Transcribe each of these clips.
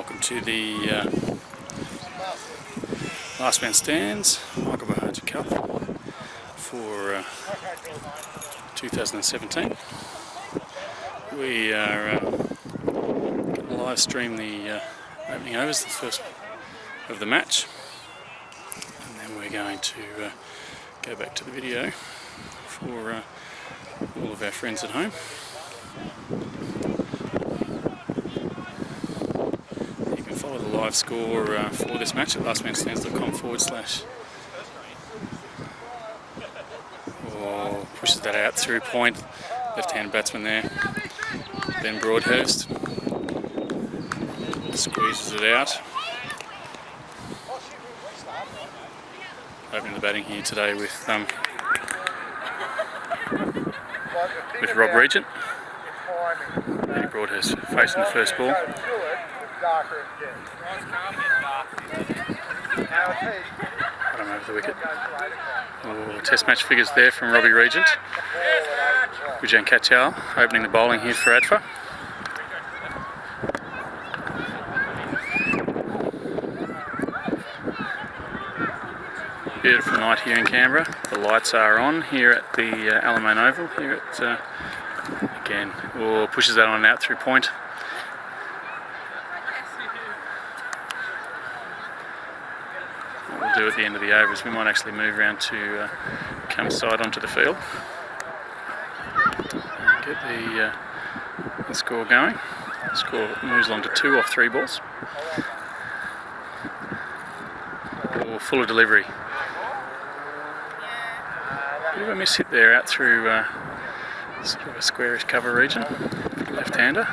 Welcome to the Last Man Stands Buhagiar Cup for 2017. We are going to live stream the opening overs, the first of the match, and then we're going to go back to the video for all of our friends at home. You can follow the live score for this match at lastmanstands.com/. Oh, pushes that out through point. Left-hand batsman there. Ben Broadhurst squeezes it out. Opening the batting here today with Rob Regent. Eddie Broadhurst facing the first ball. Bottom over the wicket. Oh, test match figures there from Robbie Regent. Vijay Kachal opening the bowling here for ADFA. Beautiful night here in Canberra. The lights are on here at the Alamein Oval. Here at again, pushes that on out through point. What we'll do at the end of the over is we might actually move around to come side onto the field and get the score going. The score moves along to 2 off 3 balls. Fuller delivery. Bit of a miss hit there out through sort of a squarish cover region for the left-hander.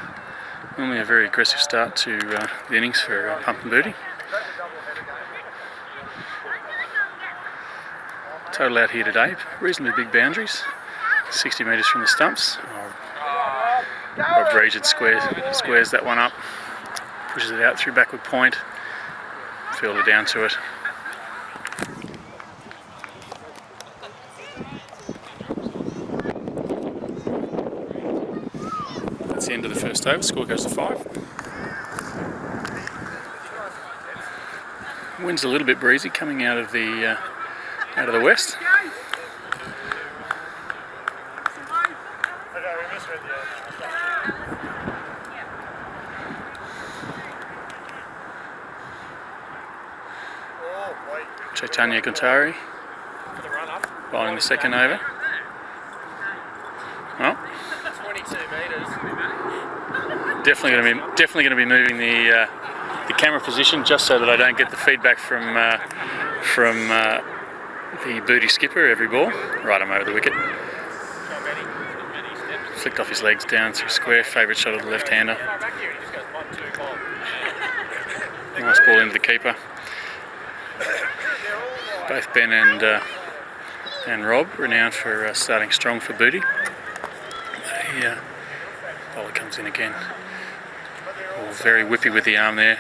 Normally a very aggressive start to the innings for Pumpin Booty. Total out here today, reasonably big boundaries, 60 metres from the stumps. Rob Regent squares that one up, pushes it out through backward point, fielder down to it. That's the end of the first over, score goes to 5. Wind's a little bit breezy coming out of the west. Chaitanya Guntari bowling the second over. Well, 22 metres. Definitely going to be moving the camera position just so that I don't get the feedback from the booty skipper every ball. Right arm over the wicket. Flicked off his legs down through square. Favourite shot of the left-hander. Nice ball into the keeper. Both Ben and Rob renowned for starting strong for booty. The bowler comes in again. Very whippy with the arm there.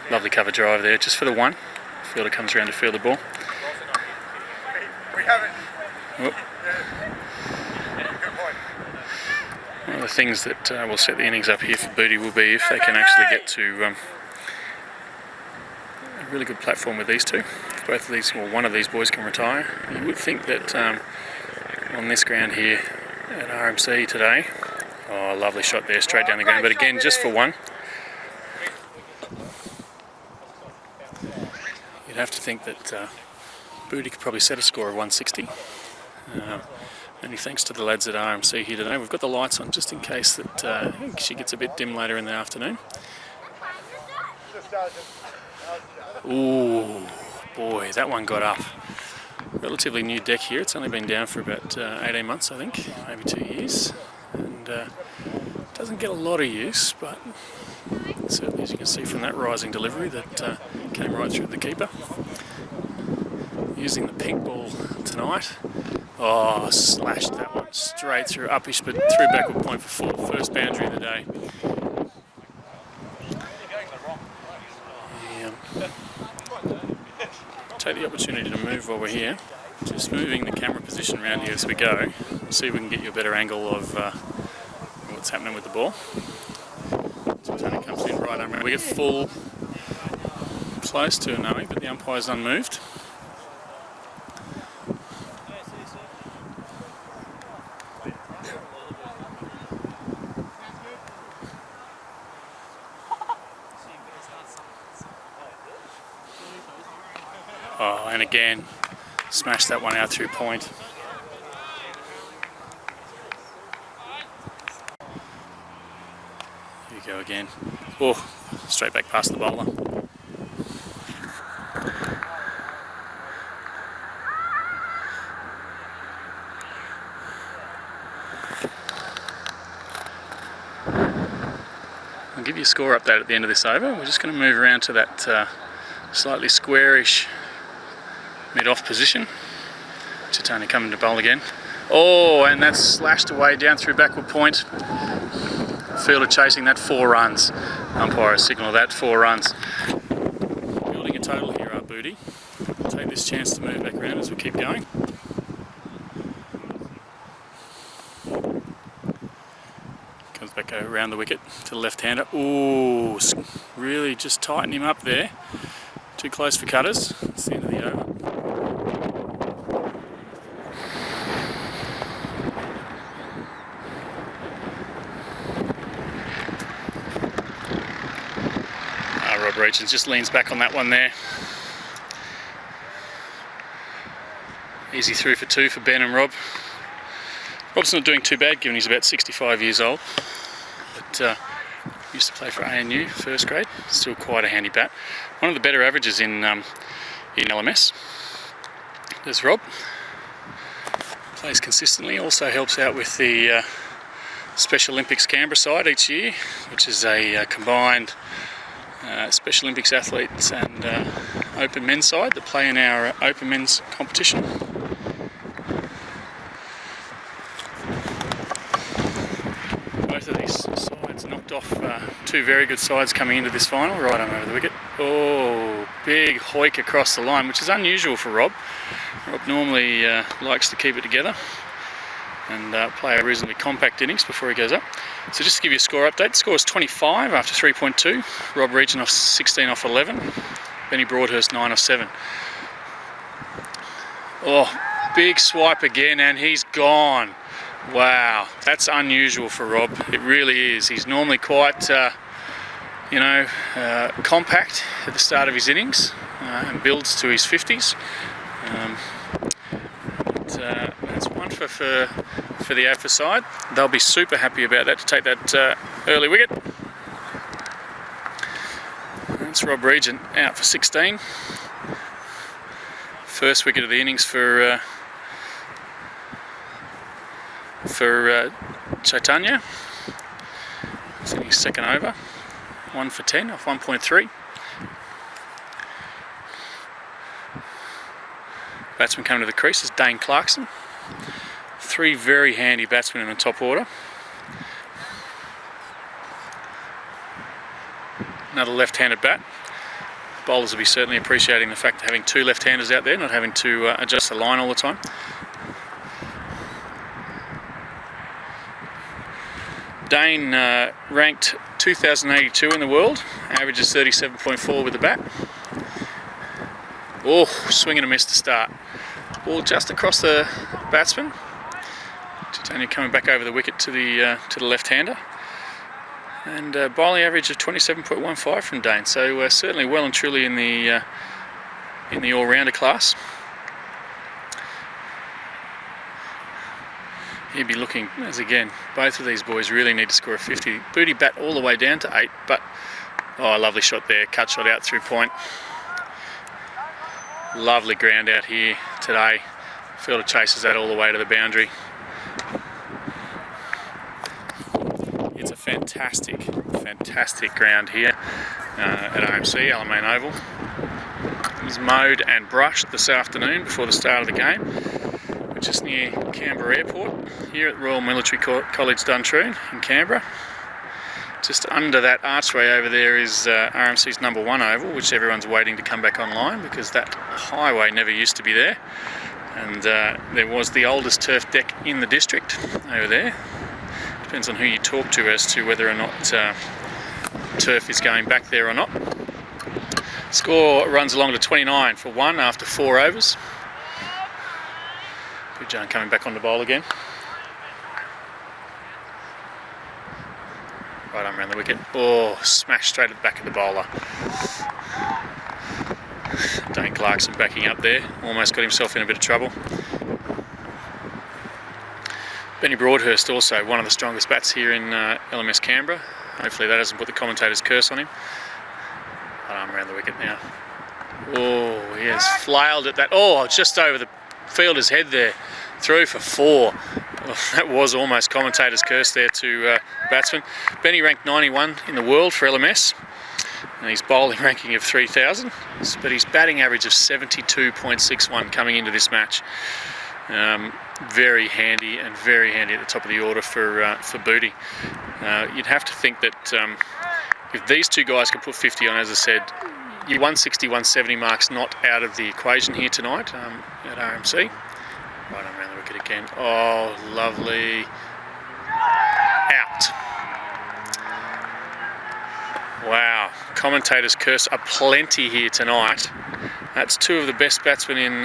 Lovely cover drive there, just for the one. Fielder comes around to field the ball. Oh. One of the things that will set the innings up here for booty will be if they can actually get to a really good platform with these two. If both of these, or one of these boys can retire, you would think that on this ground here at RMC today, oh, lovely shot there, straight down the ground, but again, just for one. You'd have to think that Booty could probably set a score of 160. Only thanks to the lads at RMC here today. We've got the lights on just in case that she gets a bit dim later in the afternoon. Ooh, boy, that one got up. Relatively new deck here. It's only been down for about 18 months, I think, maybe 2 years. And doesn't get a lot of use, but certainly, as you can see from that rising delivery that came right through the keeper. Using the pink ball tonight. Oh, slashed that one straight through, uppish, but through backward point for 4. First boundary of the day. Take the opportunity to move while we're here. Just moving the camera position around here as we go. See if we can get you a better angle of what's happening with the ball. So Tony comes in right arm. We get full close to a no, but the umpire's unmoved. Oh, and again, smashed that one out through point. Here we go again. Oh, straight back past the bowler. I'll give you a score update at the end of this over. We're just going to move around to that slightly squarish mid-off position. Chitania coming to bowl again. Oh, and that's slashed away down through backward point. Fielder chasing that, 4 runs. Umpire signal that, 4 runs. Building a total here, our booty. We'll take this chance to move back around as we keep going. Comes back around the wicket to the left-hander. Ooh, really just tighten him up there. Too close for cutters. It's the end of the over. Rob Regents just leans back on that one there. Easy through for 2 for Ben and Rob. Rob's not doing too bad given he's about 65 years old. But used to play for ANU, first grade. Still quite a handy bat. One of the better averages in LMS. There's Rob. Plays consistently. Also helps out with the Special Olympics Canberra side each year, which is a combined Special Olympics athletes and open men's side that play in our open men's competition. Both of these sides knocked off 2 very good sides coming into this final, right on over the wicket. Oh, big hoik across the line, which is unusual for Rob. Rob normally likes to keep it together and play a reasonably compact innings before he goes up. So just to give you a score update, the score is 25 after 3.2. Rob Regent off 16 off 11. Benny Broadhurst 9 off 7. Oh, big swipe again and he's gone. Wow, that's unusual for Rob. It really is. He's normally quite, compact at the start of his innings and builds to his 50s. That's one for the ADFA side. They'll be super happy about that to take that early wicket. That's Rob Regent out for 16. First wicket of the innings for Chaitanya. It's in his second over. 1 for 10 off 1.3. Batsman coming to the crease is Dane Clarkson. 3 very handy batsmen in the top order. Another left-handed bat. Bowlers will be certainly appreciating the fact of having 2 left-handers out there, not having to adjust the line all the time. Dane ranked 2082 in the world, averages 37.4 with the bat. Oh, swing and a miss to start. Ball just across the batsman. Titania coming back over the wicket to the left-hander. And bowling average of 27.15 from Dane. So certainly well and truly in the all-rounder class. He'd be looking, as again, both of these boys really need to score a 50. Booty bat all the way down to 8, but oh, lovely shot there. Cut shot out through point. Lovely ground out here today. Fielder chases that all the way to the boundary. It's a fantastic ground here at RMC, Alamein Oval. It was mowed and brushed this afternoon before the start of the game. We're just near Canberra Airport, here at Royal Military College Duntroon in Canberra. Just under that archway over there is RMC's number 1 oval, which everyone's waiting to come back online because that highway never used to be there. And there was the oldest turf deck in the district over there. Depends on who you talk to as to whether or not turf is going back there or not. Score runs along to 29 for 1 after 4 overs. Buhagiar coming back on the bowl again. Right arm around the wicket. Oh, smash straight at the back of the bowler. Dane Clarkson backing up there. Almost got himself in a bit of trouble. Benny Broadhurst also one of the strongest bats here in LMS Canberra. Hopefully that doesn't put the commentator's curse on him. Right arm around the wicket now. Oh, he has flailed at that. Oh, just over the fielder's head there. Through for 4. Oh, that was almost commentator's curse there to batsman. Benny ranked 91 in the world for LMS. And his bowling ranking of 3,000. But his batting average of 72.61 coming into this match. Very handy and very handy at the top of the order for Booty. You'd have to think that if these two guys can put 50 on, as I said, your 160, 170 mark's not out of the equation here tonight at RMC. Right arm around the wicket again. Oh, lovely. Out. Wow. Commentators' curse aplenty here tonight. That's 2 of the best batsmen in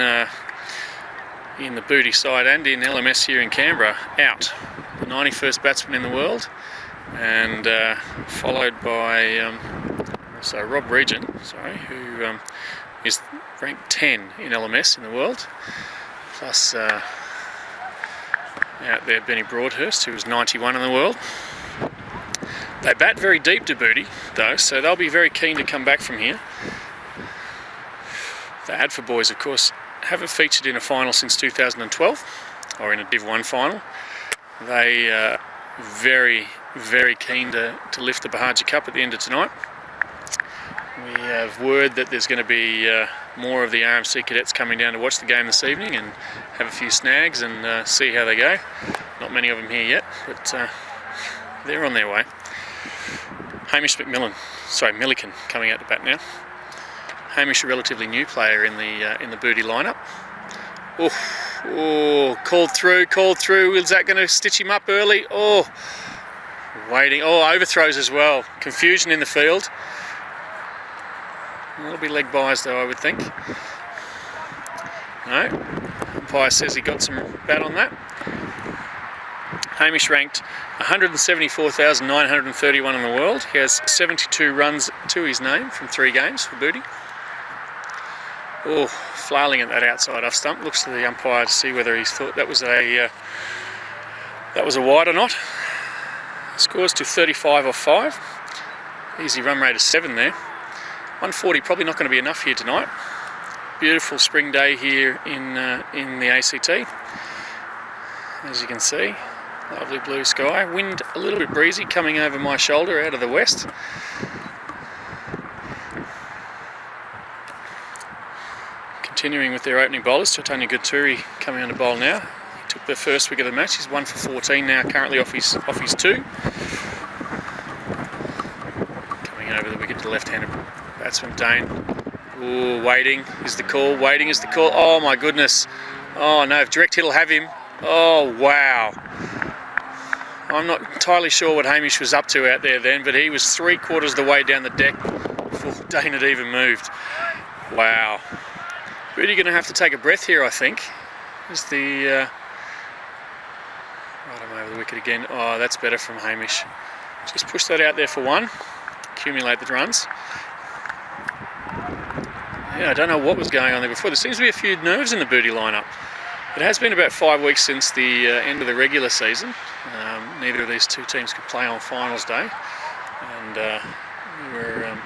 the Booty side and in LMS here in Canberra. Out. The 91st batsman in the world. And followed by Rob Regent, who is ranked 10 in LMS in the world. Plus out there Benny Broadhurst, who was 91 in the world. They bat very deep to Booty though, so they'll be very keen to come back from here. The ADFA boys, of course, haven't featured in a final since 2012, or in a Div 1 final. They very, very keen to lift the Buhagiar Cup at the end of tonight. We have word that there's going to be more of the RMC cadets coming down to watch the game this evening and have a few snags and see how they go. Not many of them here yet, but they're on their way. Hamish Milliken coming out to bat now. Hamish, a relatively new player in the Booty lineup. Oh, called through. Is that going to stitch him up early? Oh, waiting. Oh, overthrows as well. Confusion in the field. That'll be leg byes though, I would think. No, umpire says he got some bat on that. Hamish ranked 174,931 in the world. He has 72 runs to his name from 3 games for Booty. Oh, flailing at that outside off stump. Looks to the umpire to see whether he thought that was a wide or not. Scores to 35 off 5. Easy run rate of 7 there. 140 probably not going to be enough here tonight. Beautiful spring day here in the ACT. As you can see, lovely blue sky. Wind a little bit breezy coming over my shoulder out of the west. Continuing with their opening bowlers, Tony Guturi coming on to bowl now. He took the first wicket of the match. He's 1 for 14 now, currently off his 2. Coming over the wicket to the left-handed batsman Dane. Ooh, waiting is the call. Waiting is the call. Oh my goodness. Oh no, if direct hit will have him. Oh wow. I'm not entirely sure what Hamish was up to out there then, but he was 3/4 of the way down the deck before Dane had even moved. Wow. Really going to have to take a breath here, I think. Is the right arm over the wicket again. Oh, that's better from Hamish. Just push that out there for 1. Accumulate the runs. Yeah, I don't know what was going on there before. There seems to be a few nerves in the Booty lineup. It has been about 5 weeks since the end of the regular season. Neither of these 2 teams could play on finals day. And we were, oh,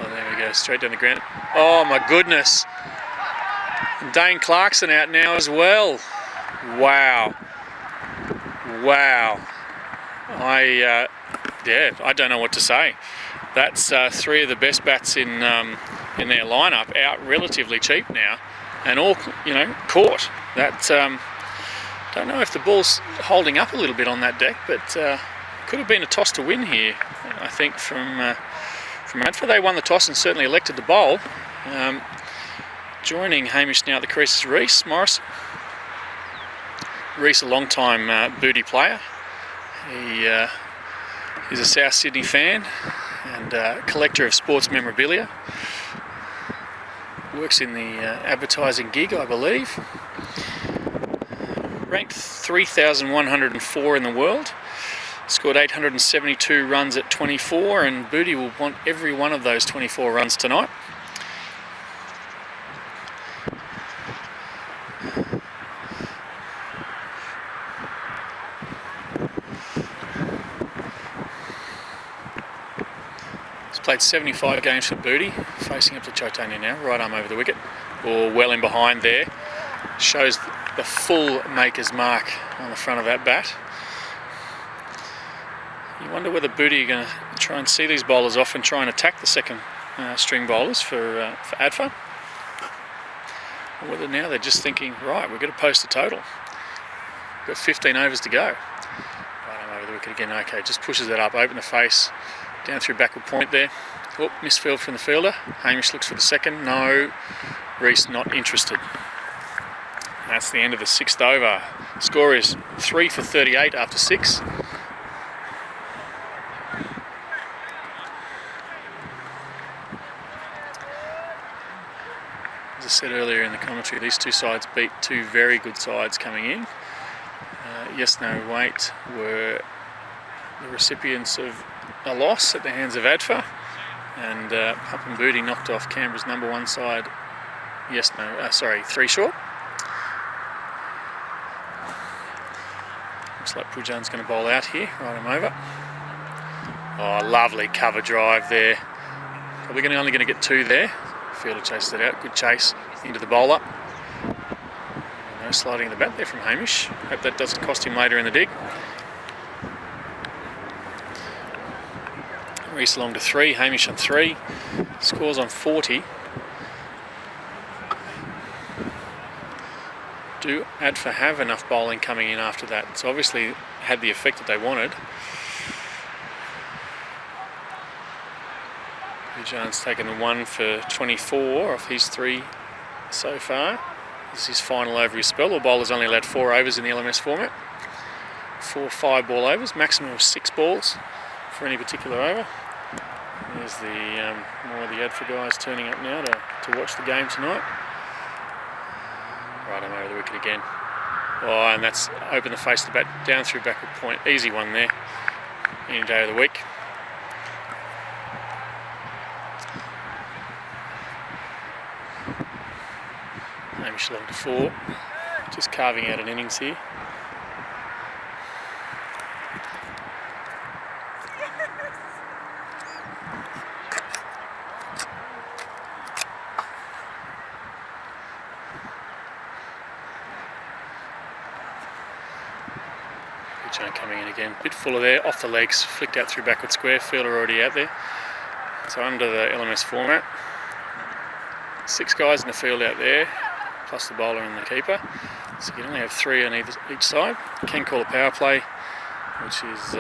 there we go, straight down the ground. Oh my goodness. And Dane Clarkson out now as well. Wow. Wow. I don't know what to say. That's 3 of the best bats in their lineup out relatively cheap now, and all caught. That don't know if the ball's holding up a little bit on that deck, but could have been a toss to win here. I think from ADFA. They won the toss and certainly elected to bowl. Joining Hamish now at the crease is Reece Morris. Reece, a long-time Booty player. He's a South Sydney fan, and collector of sports memorabilia. Works in the advertising gig, I believe. Ranked 3,104 in the world. Scored 872 runs at 24, and Booty will want every one of those 24 runs tonight. He's played 75 games for Booty, facing up to Chaitanya now, right arm over the wicket, or well in behind there. Shows the full maker's mark on the front of that bat. You wonder whether Booty are going to try and see these bowlers off and try and attack the second string bowlers for ADFA. Or whether now they're just thinking, right, we've got to post a total. We've got 15 overs to go. Right arm over the wicket again, okay, just pushes it up, open the face, down through backward point there. Oh, misfield from the fielder. Hamish looks for the second, no. Reece not interested. And that's the end of the 6th over. Score is 3 for 38 after 6. As I said earlier in the commentary, these two sides beat two very good sides coming in. Yes No Wait were the recipients of a loss at the hands of ADFA, and Pumpin Booty knocked off Canberra's #1 side. Three short. Looks like Pujan's going to bowl out here, right him over. Oh, lovely cover drive there. Probably only going to get 2 there. Fielder chases it out, good chase into the bowler. No sliding of the bat there from Hamish. Hope that doesn't cost him later in the dig. Reece along to 3, Hamish on 3. Scores on 40. Do ADFA have enough bowling coming in after that? It's obviously had the effect that they wanted. Pujan's taken the 1 for 24 off his 3 so far. This is his final over his spell. All bowlers only allowed 4 overs in the LMS format. 4 5-ball overs, maximum of 6 balls for any particular over. There's the more of the ADFA guys turning up now to watch the game tonight. Right arm over the wicket again. Oh, and that's open the face of the bat down through backward point. Easy one there. Any day of the week. Hamish along to 4. Just carving out an innings here. Coming in again, bit fuller there, off the legs, flicked out through backward square, fielder already out there. So under the LMS format, 6 guys in the field out there, plus the bowler and the keeper. So you can only have 3 on each side. You can call a power play, which is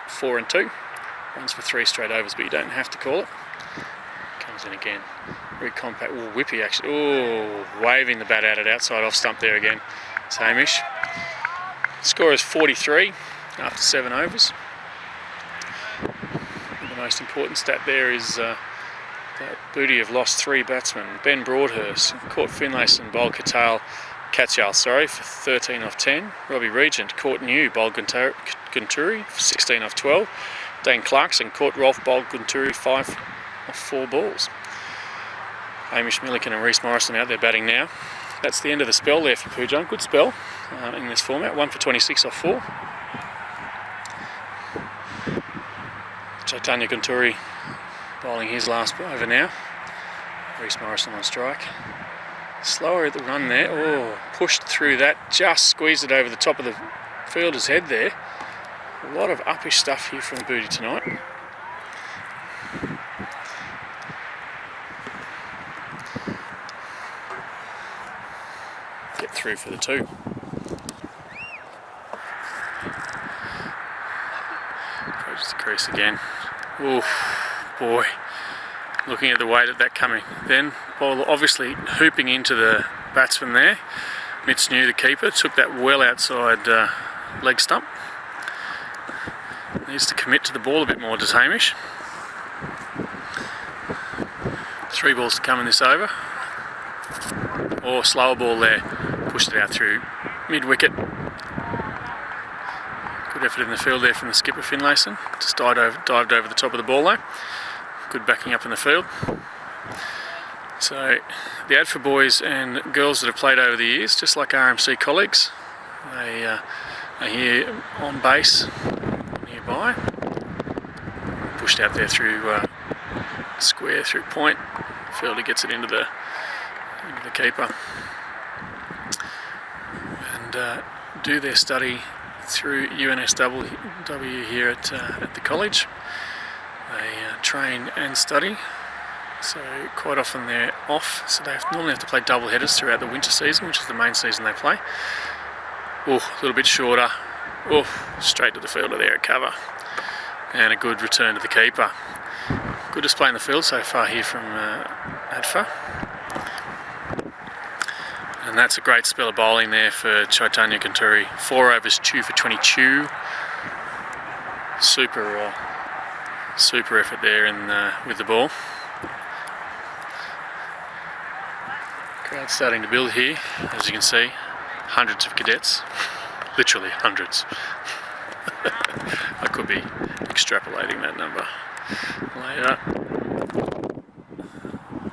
4 and 2. Runs for 3 straight overs, but you don't have to call it. Comes in again, very compact. Oh, whippy actually. Oh, waving the bat out at outside off stump there again. It's Hamish. Score is 43 after 7 overs. The most important stat there is that Booty have lost 3 batsmen. Ben Broadhurst caught Finlayson, bowled Katyal for 13 off 10. Robbie Regent caught New, bowled Gunturi for 16 off 12. Dane Clarkson caught Rolf, bowled Gunturi 5 off 4 balls. Hamish Milliken and Reece Morrison out there batting now. That's the end of the spell there for Pujan. Good spell in this format. 1 for 26 off 4. Chaitanya Gunturi bowling his last over now. Reece Morrison on strike. Slower at the run there. Oh, pushed through that. Just squeezed it over the top of the fielder's head there. A lot of uppish stuff here from Booty tonight. Get through for the 2. Approaches the crease again. Oh boy, looking at the weight of that coming. Then ball obviously hooping into the batsman there. Mitch New, the keeper, took that well outside leg stump. Needs to commit to the ball a bit more, does Hamish. 3 balls to come in this over. Or slower ball there. Pushed it out through mid-wicket. Good effort in the field there from the skipper Finlayson. Just dived over the top of the ball though. Good backing up in the field. So the ADFA boys and girls that have played over the years, just like RMC colleagues, they are here on base nearby. Pushed out there through square, through point. Fielder gets it into the keeper. And do their study through UNSW here at the college. They train and study. So quite often they're off, so they normally have to play double headers throughout the winter season, which is the main season they play. Oh, a little bit shorter. Oh, straight to the fielder there at cover. And a good return to the keeper. Good display in the field so far here from ADFA. And that's a great spell of bowling there for Chaitanya Kanturi. 4 overs, 2 for 22. Super effort there with the ball. Crowd starting to build here, as you can see. Hundreds of cadets. Literally hundreds. I could be extrapolating that number later.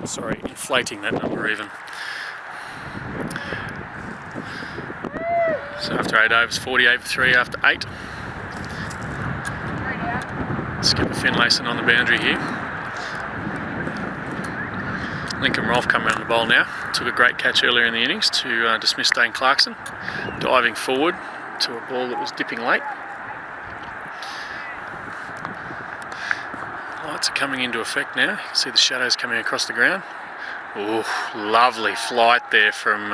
Sorry, inflating that number even. So after 8 overs, 48 for 3 after 8. Skipper Finlayson on the boundary here. Lincoln Rolfe come around the bowl now. Took a great catch earlier in the innings to dismiss Dane Clarkson. Diving forward to a ball that was dipping late. Lights are coming into effect now. You can see the shadows coming across the ground. Oh, lovely flight there from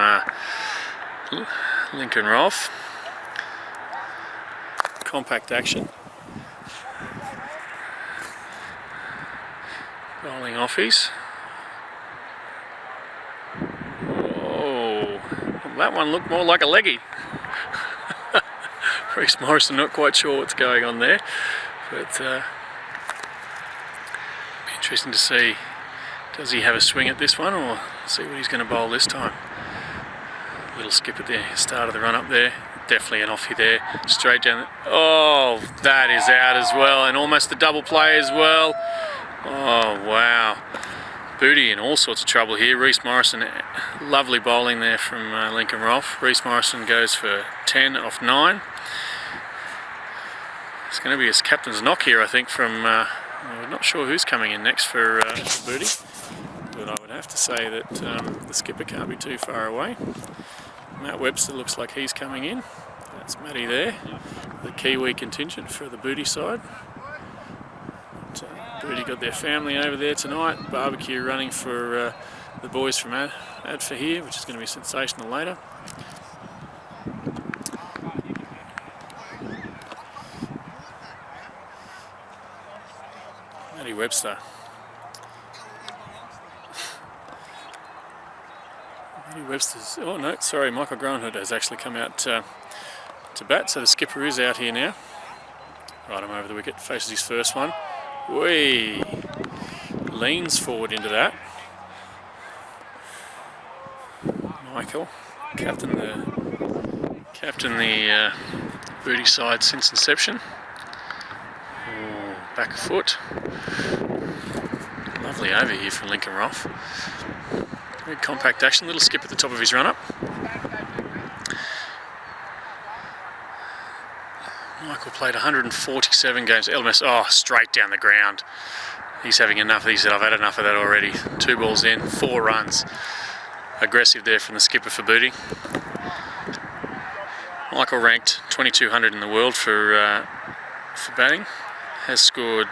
Lincoln Rolfe. Compact action. Bowling offies. Oh, that one looked more like a leggy. Reece Morrison not quite sure what's going on there, but be interesting to see, does he have a swing at this one or see what he's going to bowl this time. Little skip at the start of the run up there, definitely an offie there, straight down. Oh, that is out as well, and almost the double play as well. Oh wow, Booty in all sorts of trouble here. Reece Morrison, lovely bowling there from Lincoln Rolfe. Reece Morrison goes for 10 off 9. It's going to be his captain's knock here, I think, from, I'm not sure who's coming in next for Booty, but I would have to say that the skipper can't be too far away. Matt Webster looks like he's coming in. That's Matty there, the Kiwi contingent for the Booty side. But, Booty got their family over there tonight. Barbecue running for the boys from ADFA here, which is going to be sensational later. Matty Webster. Matty Webster's... Oh no, sorry, Michael Groenhood has actually come out to bat, so the skipper is out here now. Right him over the wicket, faces his first one. Whee! Leans forward into that. Michael, captain the Booty side since inception. Oh, back foot. Lovely over here from Lincoln Rolfe. Very compact action, little skip at the top of his run-up. Michael played 147 games. LMS, oh, straight down the ground. He's having enough. He said, I've had enough of that already. 2 balls in, 4 runs. Aggressive there from the skipper for Booty. Michael ranked 2200 in the world for batting. Has scored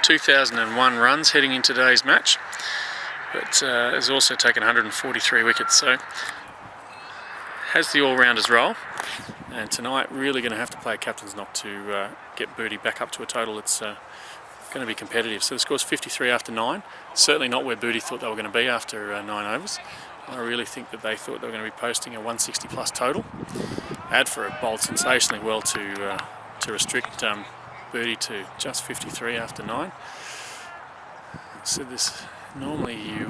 2001 runs heading into today's match, but has also taken 143 wickets, so has the all-rounders role. And tonight really going to have to play a captain's knock to get Booty back up to a total that's going to be competitive. So the score's 53 after 9. Certainly not where Booty thought they were going to be after 9 overs. I really think that they thought they were going to be posting a 160 plus total. ADFA bowled sensationally well to restrict Booty to just 53 after 9. So this Normally you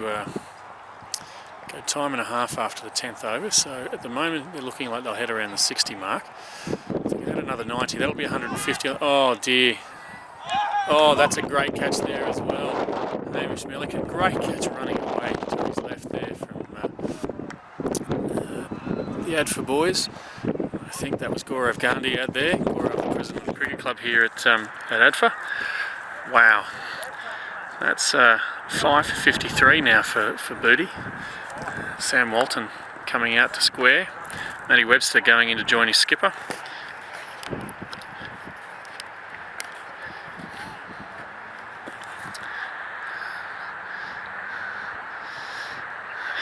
go time and a half after the 10th over, so at the moment they're looking like they'll head around the 60 mark. If we add another 90, that'll be 150. Oh dear. Oh, that's a great catch there as well. Hamish Milliken, great catch running away to his left there from the ADFA boys. I think that was Gaurav Gandhi out there, Gaurav, president of the cricket club here at ADFA. Wow, that's 5 for 53 now for Booty. Sam Walton coming out to square. Matty Webster going in to join his skipper.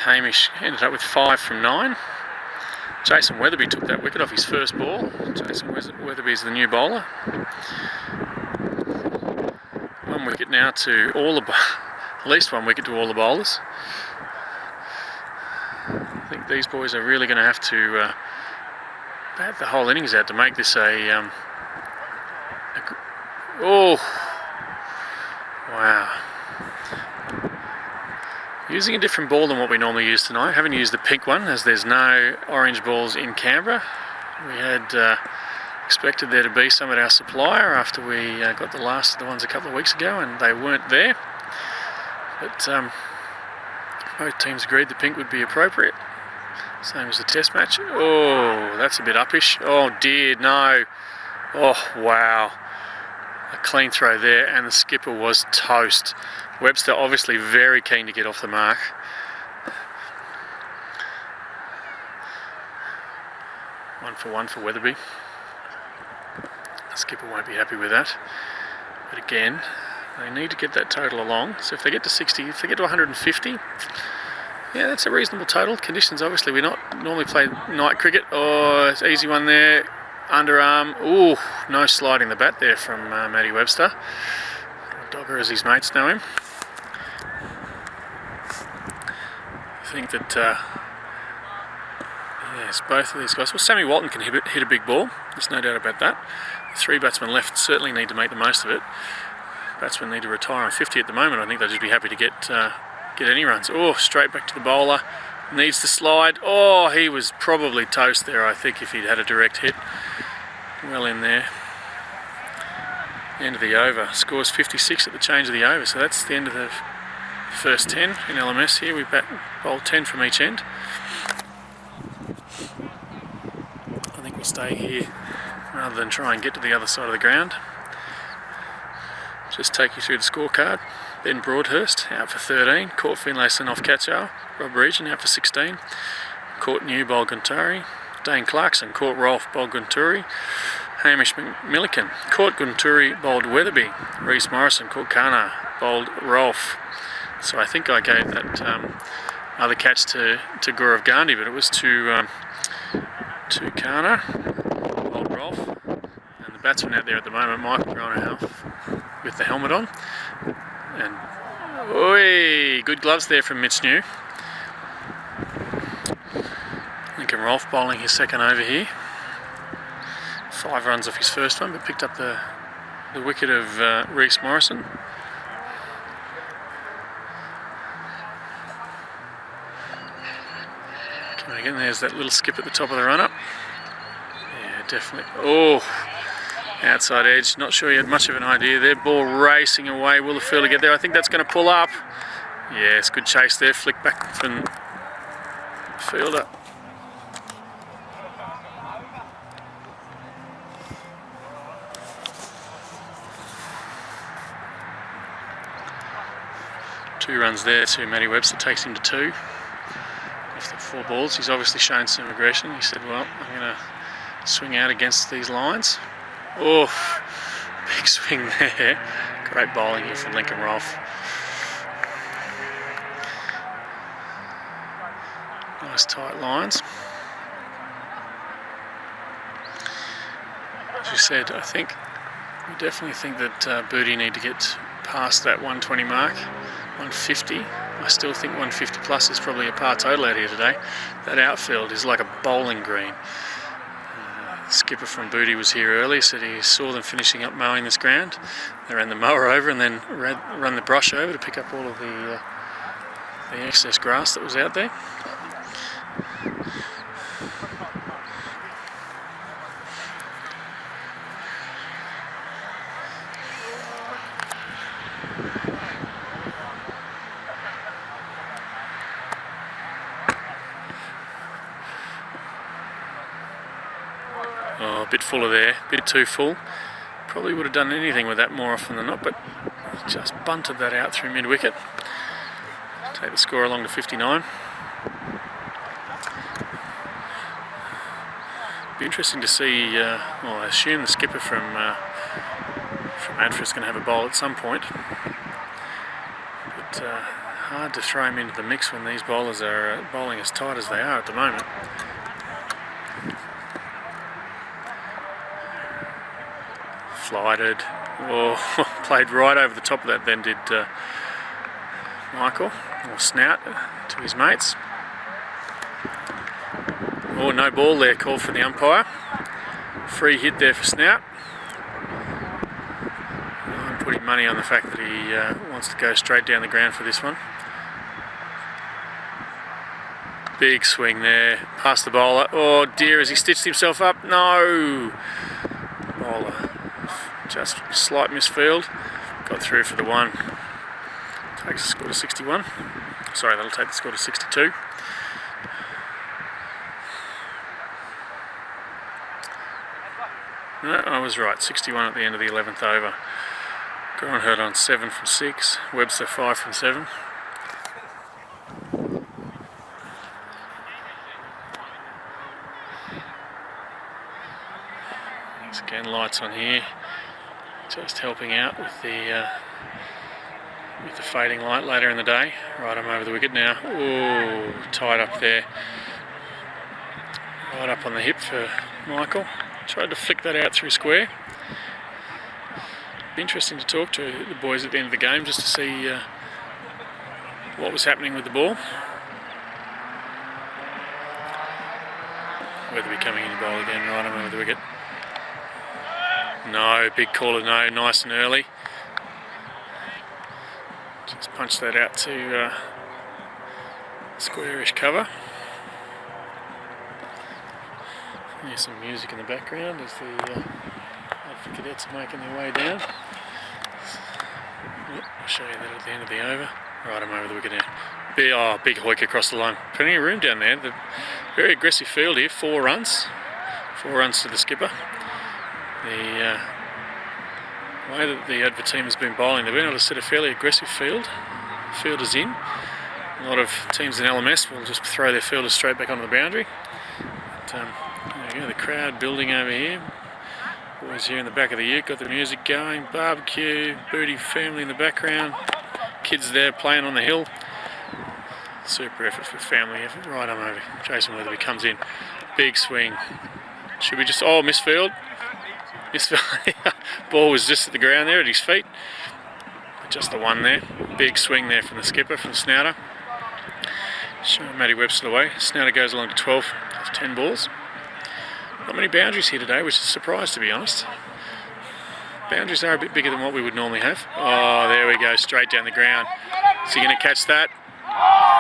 Hamish ended up with 5 from 9. Jason Weatherby took that wicket off his first ball. Jason Weatherby is the new bowler. 1 wicket now to all the at least 1 wicket to all the bowlers. I think these boys are really going to have to bat the whole innings out to make this oh, wow. Using a different ball than what we normally use tonight. Haven't used the pink one as there's no orange balls in Canberra. We had expected there to be some at our supplier after we got the last of the ones a couple of weeks ago, and they weren't there. But both teams agreed the pink would be appropriate. Same as the test match. Oh, that's a bit uppish. Oh dear, no. Oh, wow. A clean throw there, and the skipper was toast. Webster obviously very keen to get off the mark. One for Weatherby. The skipper won't be happy with that. But again, they need to get that total along. So if they get to 60, if they get to 150, yeah, that's a reasonable total. Conditions, obviously, we not normally play night cricket. Oh, it's an easy one there. Underarm. Ooh, no sliding the bat there from Matty Webster. Dogger, as his mates know him. I think that, yes, both of these guys. Well, Sammy Walton can hit a big ball. There's no doubt about that. The 3 batsmen left certainly need to make the most of it. Batsmen need to retire on 50 at the moment. I think they'll just be happy to get any runs. Oh, straight back to the bowler. Needs to slide. Oh, he was probably toast there, I think, if he'd had a direct hit. Well in there. End of the over. Scores 56 at the change of the over. So that's the end of the first 10 in LMS here. We bowled 10 from each end. I think we'll stay here rather than try and get to the other side of the ground. Just take you through the scorecard. Ben Broadhurst out for 13. Caught Finlayson off catch-hour. Rob Region out for 16. Caught New bowled Guntari. Dane Clarkson caught Rolf bowled Gunturi. Hamish Milliken caught Gunturi bowled Weatherby. Reece Morrison caught Kana bowled Rolf. So I think I gave that other catch to Gaurav Gandhi, but it was to Kana bowled Rolf. And the batsman out there at the moment, Michael Gronerhalf, with the helmet on. And oi, good gloves there from Mitch New. Lincoln Rolfe bowling his second over here. 5 runs off his first one, but picked up the wicket of Reece Morrison. Coming again, there's that little skip at the top of the run-up. Yeah, definitely. Oh, outside edge. Not sure he had much of an idea there. Ball racing away. Will the fielder get there? I think that's going to pull up. Yes, good chase there. Flick back from the fielder. Two runs there to Matty Webster, takes him to 2. After 4 balls, he's obviously shown some aggression. He said, well, I'm going to swing out against these lines. Oh, big swing there. Great bowling here from Lincoln Rolfe. Nice tight lines. As we said, we definitely think that Booty need to get past that 120 mark. 150. I still think 150 plus is probably a par total out here today. That outfield is like a bowling green. The skipper from Booty was here early, said he saw them finishing up mowing this ground. They ran the mower over and then run the brush over to pick up all of the the excess grass that was out there. Oh, a bit fuller there, a bit too full. Probably would have done anything with that more often than not, but just bunted that out through mid-wicket. Take the score along to 59. Be interesting to see, well, I assume the skipper from ADFA is going to have a bowl at some point. But hard to throw him into the mix when these bowlers are bowling as tight as they are at the moment. Flighted, oh, played right over the top of that then did Michael, or Snout to his mates. Oh, no ball there called for the umpire. Free hit there for Snout. I'm putting money on the fact that he wants to go straight down the ground for this one. Big swing there, past the bowler. Oh dear, has he stitched himself up? No! Bowler. Just slight misfield, got through for the one. Takes the score to 61. Sorry, that'll take the score to 62. No, I was right, 61 at the end of the 11th over. Goran Hurt on 7 from 6, Webster 5 from 7. Once again, lights on here. Just helping out with the fading light later in the day. Right, I'm over the wicket now. Oh, tied up there. Right up on the hip for Michael. Tried to flick that out through square. Be interesting to talk to the boys at the end of the game just to see what was happening with the ball. Whether we're coming in to bowl again. Right, I'm over the wicket. No, big caller, no, nice and early. Just punch that out to squarish cover. There's some music in the background as the ADFA cadets are making their way down. Yep, I'll show you that at the end of the over. Right, I'm over the wicket now. Big hoik across the line. Plenty of room down there. The very aggressive field here, 4 runs. 4 runs to the skipper. The way that the ADFA team has been bowling, they've been able to set a fairly aggressive field. Fielders in. A lot of teams in LMS will just throw their fielders straight back onto the boundary. But, there you go, the crowd building over here. Boys here in the back of the ute, got the music going, barbecue, Booty family in the background. Kids there playing on the hill. Super effort for family effort. Right, I'm over. Jason Weatherby comes in. Big swing. Should we just, oh, misfield. Ball was just at the ground there at his feet. Just the one there. Big swing there from the skipper, from Snouter. Showing Matty Webster away. Snouter goes along to 12 of 10 balls. Not many boundaries here today, which is a surprise to be honest. Boundaries are a bit bigger than what we would normally have. Oh, there we go, straight down the ground. Is he going to catch that?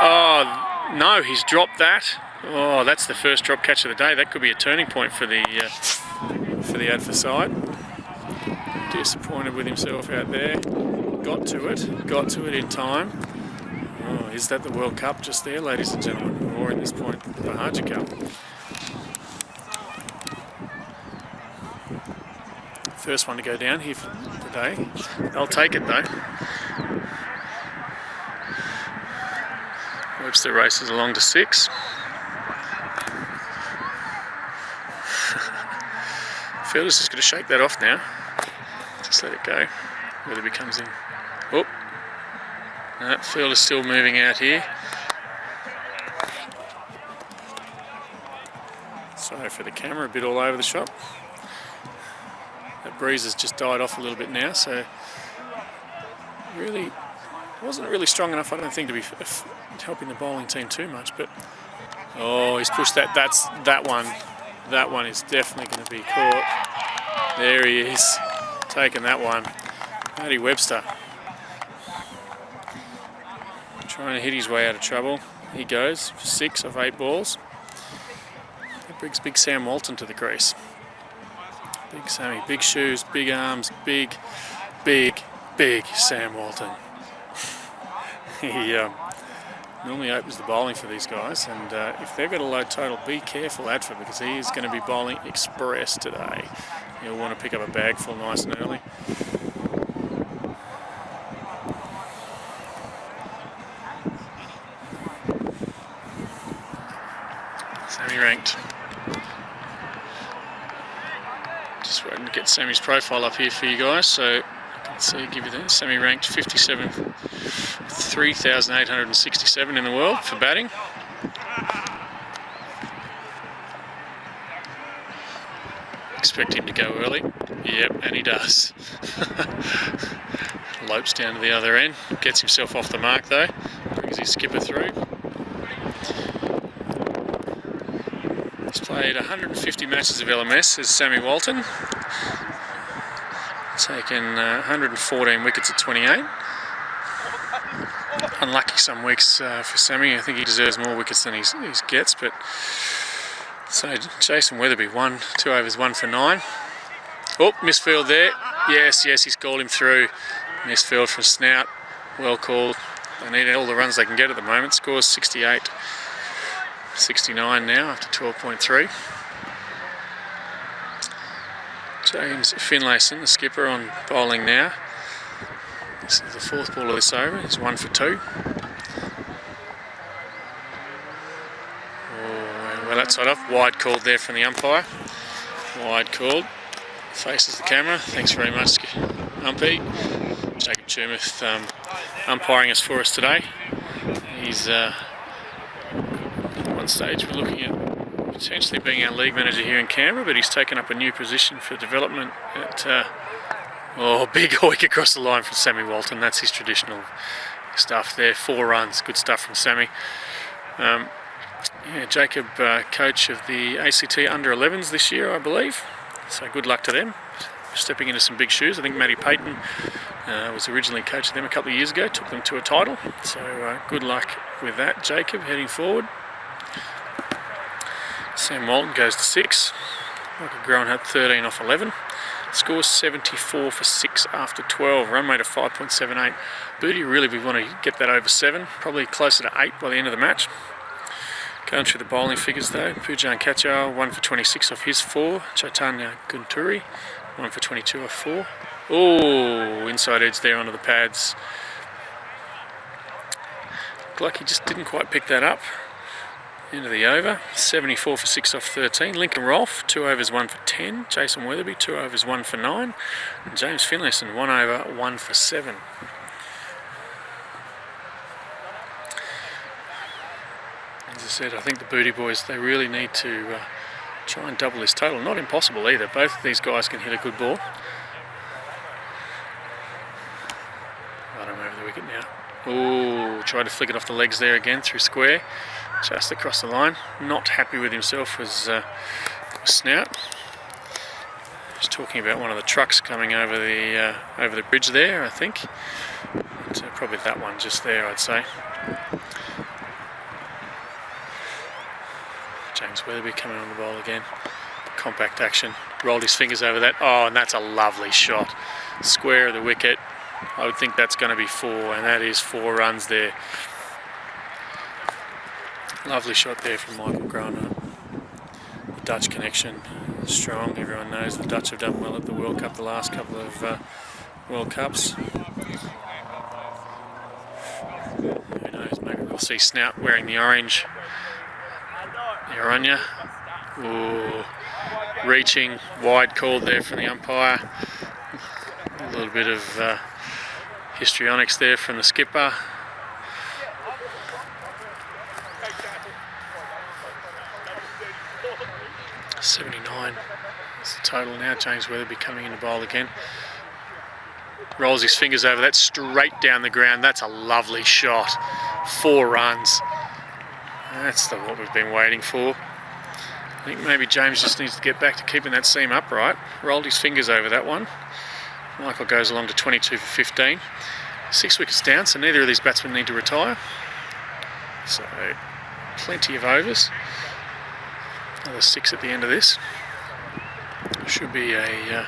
Oh, no, he's dropped that. Oh, that's the first drop catch of the day. That could be a turning point for the ADFA side. Disappointed with himself out there. Got to it in time. Oh, is that the World Cup just there, ladies and gentlemen? Or at this point, the Buhagiar Cup. First one to go down here for today. I'll take it though. Webster races along to 6. Fielder's just going to shake that off now. Just let it go. Whether he comes in. Oh, no, fielder's still moving out here. Sorry for the camera, a bit all over the shop. That breeze has just died off a little bit now, so really wasn't really strong enough, I don't think, to be helping the bowling team too much. But oh, he's pushed that. That's that one. That one is definitely going to be caught. There he is, taking that one. Matty Webster trying to hit his way out of trouble. He goes for 6 of 8 balls. That brings big Sam Walton to the crease. Big Sammy, big shoes, big arms, big Sam Walton. He normally opens the bowling for these guys, and if they've got a low total, be careful, ADFA, because he is going to be bowling express today. He'll want to pick up a bag full nice and early. Sammy ranked. Just waiting to get Sammy's profile up here for you guys, so I can see, give you that. Sammy ranked 3,867 in the world for batting. Expect him to go early. Yep, and he does. Lopes down to the other end. Gets himself off the mark though. Brings his skipper through. He's played 150 matches of LMS as Sammy Walton. Taken 114 wickets at 28. Unlucky some weeks for Sammy. I think he deserves more wickets than he gets, but so Jason Weatherby 2 overs 1 for 9. Oh, misfield there. Yes, he's called him through. Misfield from Snout. Well called. They need all the runs they can get at the moment. Scores 68-69 now after 12.3. James Finlayson, the skipper, on bowling now. This is the 4th ball of this over. He's 1 for 2. Oh, well outside off. Wide called there from the umpire. Wide called. Faces the camera. Thanks very much, Umpy. Jacob Chermouth umpiring us for us today. He's at one stage we're looking at potentially being our league manager here in Canberra, but he's taken up a new position for development at big hoik across the line from Sammy Walton. That's his traditional stuff there. 4 runs, good stuff from Sammy. Jacob, coach of the ACT under 11s this year, I believe, so good luck to them, stepping into some big shoes. I think Matty Payton was originally coach of them a couple of years ago, took them to a title, so good luck with that, Jacob, heading forward. Sam Walton goes to 6. Michael Groen had 13 off 11. Scores 74 for 6 after 12. Run rate of 5.78. Booty, really we want to get that over 7. Probably closer to 8 by the end of the match. Going through the bowling figures though. Pujan Kachar 1 for 26 off his 4. Chaitanya Gunturi 1 for 22 off 4. Oh, inside edge there onto the pads. Looked like he just didn't quite pick that up. Into the over, 74 for 6 off 13. Lincoln Rolfe, 2 overs 1 for 10. Jason Weatherby, 2 overs 1 for 9. And James Finlayson, 1 over 1 for 7. As I said, I think the Booty boys, they really need to try and double this total. Not impossible either. Both of these guys can hit a good ball. Right on over the wicket now. Oh, tried to flick it off the legs there again through square. Just across the line. Not happy with himself was Snout. Just talking about one of the trucks coming over the bridge there, I think. So probably that one just there, I'd say. James Weatherby coming on the ball again. Compact action. Rolled his fingers over that. Oh, and that's a lovely shot. Square of the wicket. I would think that's going to be 4, and that is 4 runs there. Lovely shot there from Michael Groner. The Dutch connection, strong. Everyone knows the Dutch have done well at the World Cup, the last couple of World Cups. Who knows, maybe we'll see Snout wearing the orange. The Oranje. Ooh, reaching, wide called there from the umpire. A little bit of histrionics there from the skipper. .79 is the total now. James Weatherby coming in to bowl again. Rolls his fingers over that, straight down the ground. That's a lovely shot. 4 runs. That's what we've been waiting for. I think maybe James just needs to get back to keeping that seam upright. Rolled his fingers over that one. Michael goes along to 22 for 15. 6 wickets down, so neither of these batsmen need to retire. So plenty of overs. Another 6 at the end of this. Should be a...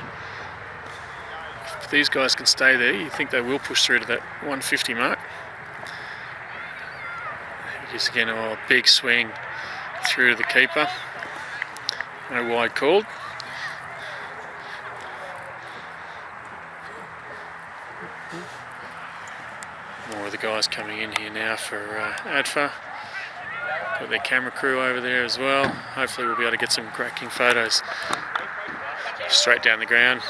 if these guys can stay there, you think they will push through to that 150 mark. Just again, a big swing through to the keeper. No wide called. More of the guys coming in here now for ADFA. Got their camera crew over there as well. Hopefully we'll be able to get some cracking photos straight down the ground.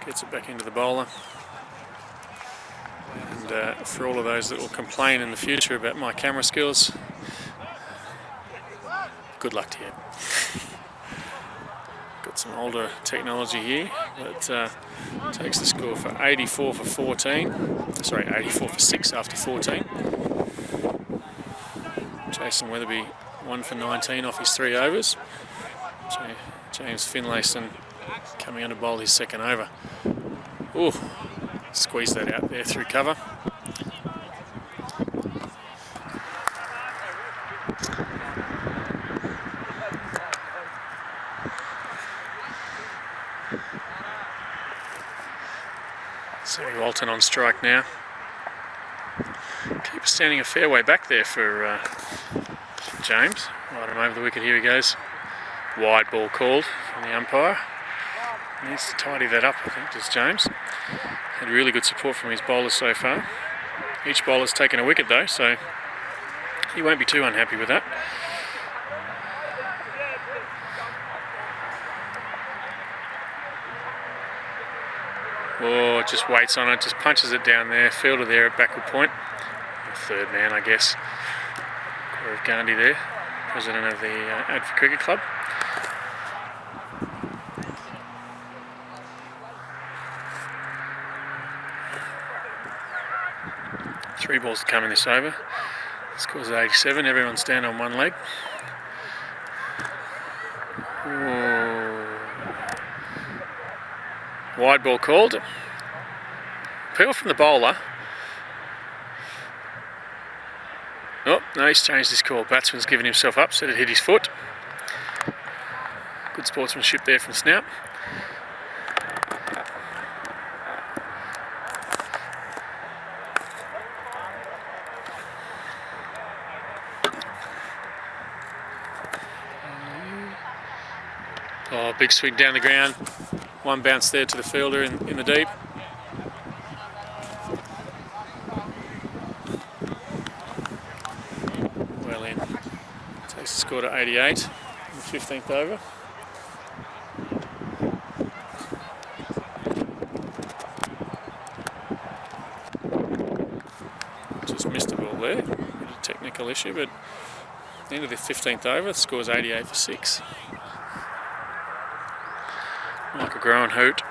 Gets it back into the bowler. And for all of those that will complain in the future about my camera skills, good luck to you. Got some older technology here that takes the score for 84 for 14. Sorry, 84 for 6 after 14. Jason Weatherby 1 for 19 off his 3 overs. James Finlayson coming on to bowl his second over. Ooh, squeeze that out there through cover. Sammy Walton on strike now. Keeper standing a fair way back there for James. Right him over the wicket, here he goes. Wide ball called from the umpire. Needs to tidy that up, I think, does James. Had really good support from his bowlers so far. Each bowler's taken a wicket though, so he won't be too unhappy with that. Oh, just waits on it, just punches it down there. Fielder there at backward point. Third man, I guess. Gaurav Gandhi there, president of the ADFA Cricket Club. Three balls to come in this over. Scores at 87. Everyone stand on one leg. Ooh. Wide ball called. Peel from the bowler. Oh, no, he's changed his call. Batsman's given himself up, said it hit his foot. Good sportsmanship there from Snout. Oh, big swing down the ground. One bounce there to the fielder in the deep. Well in. Takes the score to 88 in the 15th over. Just missed a ball there. Bit of a technical issue, but at the end of the 15th over, the score is 88 for 6. Michael Groen Hoot,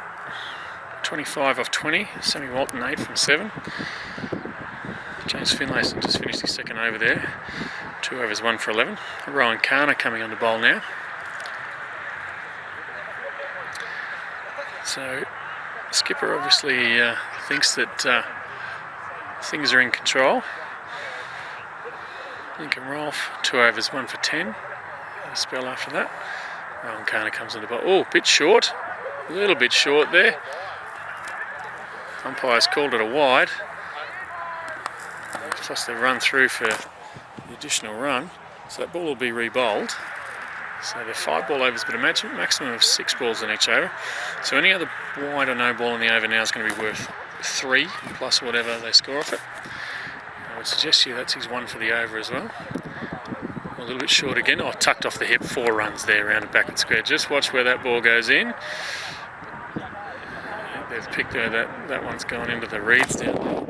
25 off 20. Sammy Walton 8 from 7. James Finlayson just finished his second over there. 2 overs, 1 for 11. Ryan Karner coming on to bowl now. So skipper obviously thinks that things are in control. Lincoln Rolfe, 2 overs, 1 for 10. A spell after that. Ryan Karner comes on the bowl. Oh, bit short. A little bit short there. Umpire's called it a wide. Plus they've run through for the additional run. So that ball will be re-bowled. So they're 5 ball overs, but imagine a maximum of 6 balls in each over. So any other wide or no ball in the over now is going to be worth 3 plus whatever they score off it. I would suggest to you that's his 1 for the over as well. A little bit short again. Oh, tucked off the hip. 4 runs there around the back square. Just watch where that ball goes in. They've picked her. That one's gone into the reeds down there.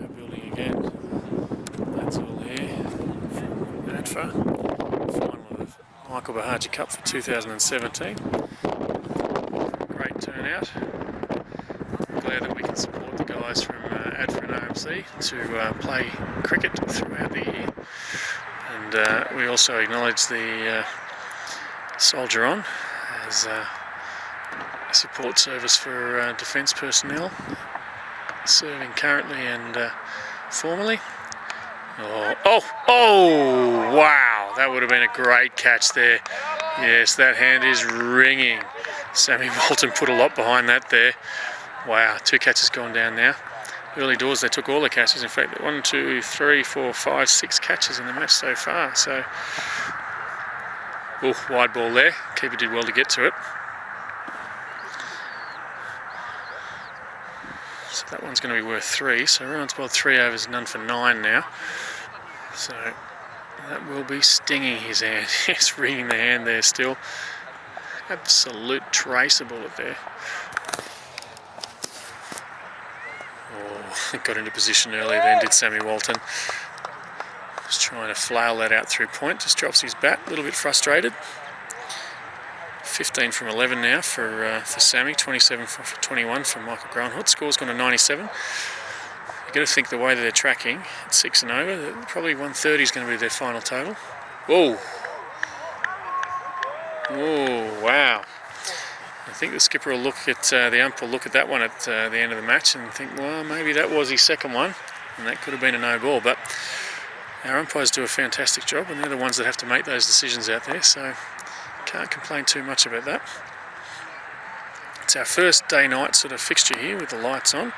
Building again. That's all here from ADFA. Final of the Michael Buhagiar Cup for 2017. Great turnout. Glad that we can support the guys from ADFA and OMC to play cricket throughout the year. And we also acknowledge the soldier on as a support service for defence personnel serving currently and formerly. Oh, wow, that would have been a great catch there. Yes, that hand is ringing. Sammy Walton put a lot behind that there. Wow, 2 catches gone down now. Early doors, they took all the catches. In fact, 1, 2, 3, 4, 5, 6 catches in the match so far. So, wide ball there. Keeper did well to get to it. So that one's going to be worth 3. So Rowan's bowled 3 overs, none for 9 now. So that will be stinging his hand. It's ringing the hand there still. Absolute tracer bullet there. Oh, got into position early then, did Sammy Walton. Just trying to flail that out through point. Just drops his bat, a little bit frustrated. 15 from 11 now for Sammy, 27 for 21 for Michael Groenhout. Score's gone to 97. You've got to think the way that they're tracking at 6 and over, probably 130 is going to be their final total. Whoa! Oh, wow. I think the skipper will look at, the ump will look at that one at the end of the match and think, well, maybe that was his second one, and that could have been a no ball, but our umpires do a fantastic job, and they're the ones that have to make those decisions out there, so can't complain too much about that. It's our first day-night sort of fixture here with the lights on.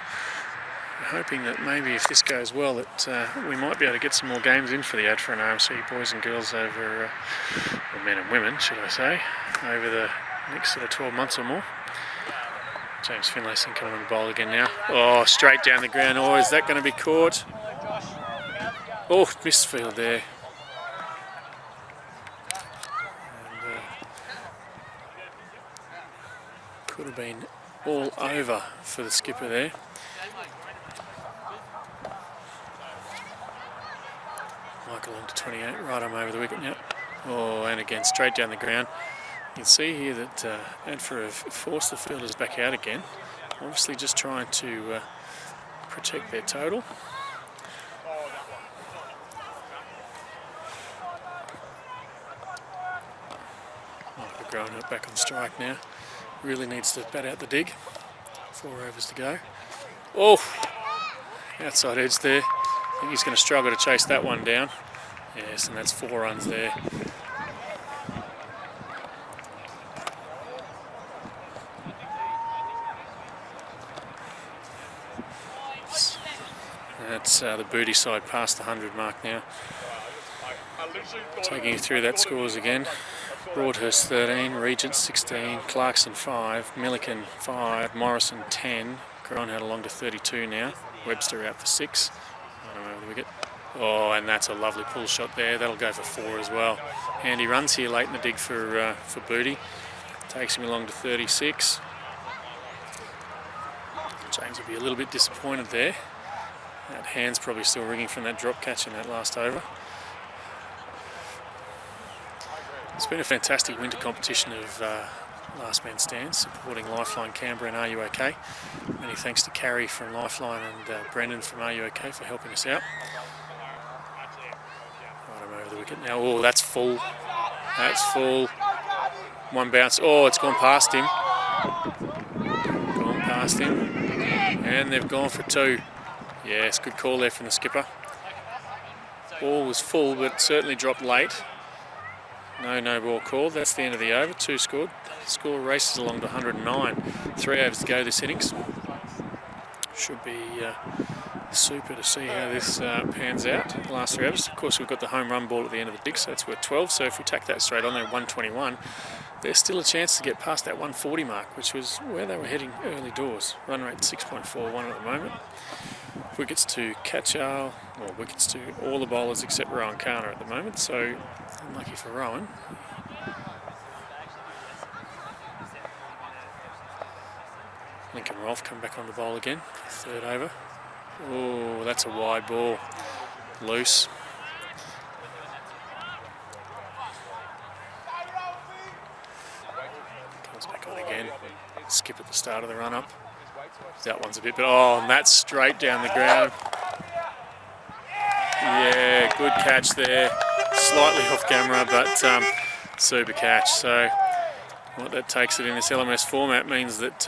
We're hoping that maybe if this goes well that we might be able to get some more games in for the ADFA and RMC boys and girls over, or men and women should I say, over the next sort of 12 months or more. James Finlayson coming on the bowl again now. Oh, straight down the ground. Oh, is that going to be caught? Oh, missed field there. And, could have been all over for the skipper there. Michael on to 28, right arm over the wicket now. Oh, and again, straight down the ground. You can see here that ADFA have forced the fielders back out again. Obviously just trying to protect their total. Michael Groenhout back on strike now. Really needs to bat out the dig. 4 overs to go. Oh! Outside edge there. I think he's going to struggle to chase that one down. Yes, and that's 4 runs there. That's the booty side past the 100 mark now. Taking you through that scores again. Broadhurst 13, Regent 16, Clarkson 5, Milliken 5, Morrison 10, Groenhout along to 32 now, Webster out for 6. Over the wicket. Oh, and that's a lovely pull shot there. That'll go for 4 as well. Handy runs here late in the dig for Booty. Takes him along to 36. James will be a little bit disappointed there. That hand's probably still ringing from that drop catch in that last over. It's been a fantastic winter competition of last man stands, supporting Lifeline Canberra and RUOK. Many thanks to Carrie from Lifeline and Brendan from RUOK for helping us out. Right, I'm over the wicket now. Oh, that's full. That's full. One bounce. Oh, it's gone past him. Gone past him. And they've gone for 2. Yes, good call there from the skipper. Ball was full, but certainly dropped late. No ball called. That's the end of the over. 2 scored. Score races along to 109. 3 overs to go this innings. Should be super to see how this pans out. The last 3 overs. Of course, we've got the home run ball at the end of the dig, so that's worth 12. So if we tack that straight on there, 121, there's still a chance to get past that 140 mark, which was where they were heading early doors. Run rate 6.41 at the moment. Wickets to Catchall, or wickets to all the bowlers except Rowan Carner at the moment, so unlucky for Rowan. Lincoln Rolfe come back on the bowl again, 3rd over. Oh, that's a wide ball, loose. Comes back on again, skip at the start of the run-up. That one's a bit, but oh, and that's straight down the ground. Yeah, good catch there. slightly off camera, but super catch. So what that takes it in this LMS format means that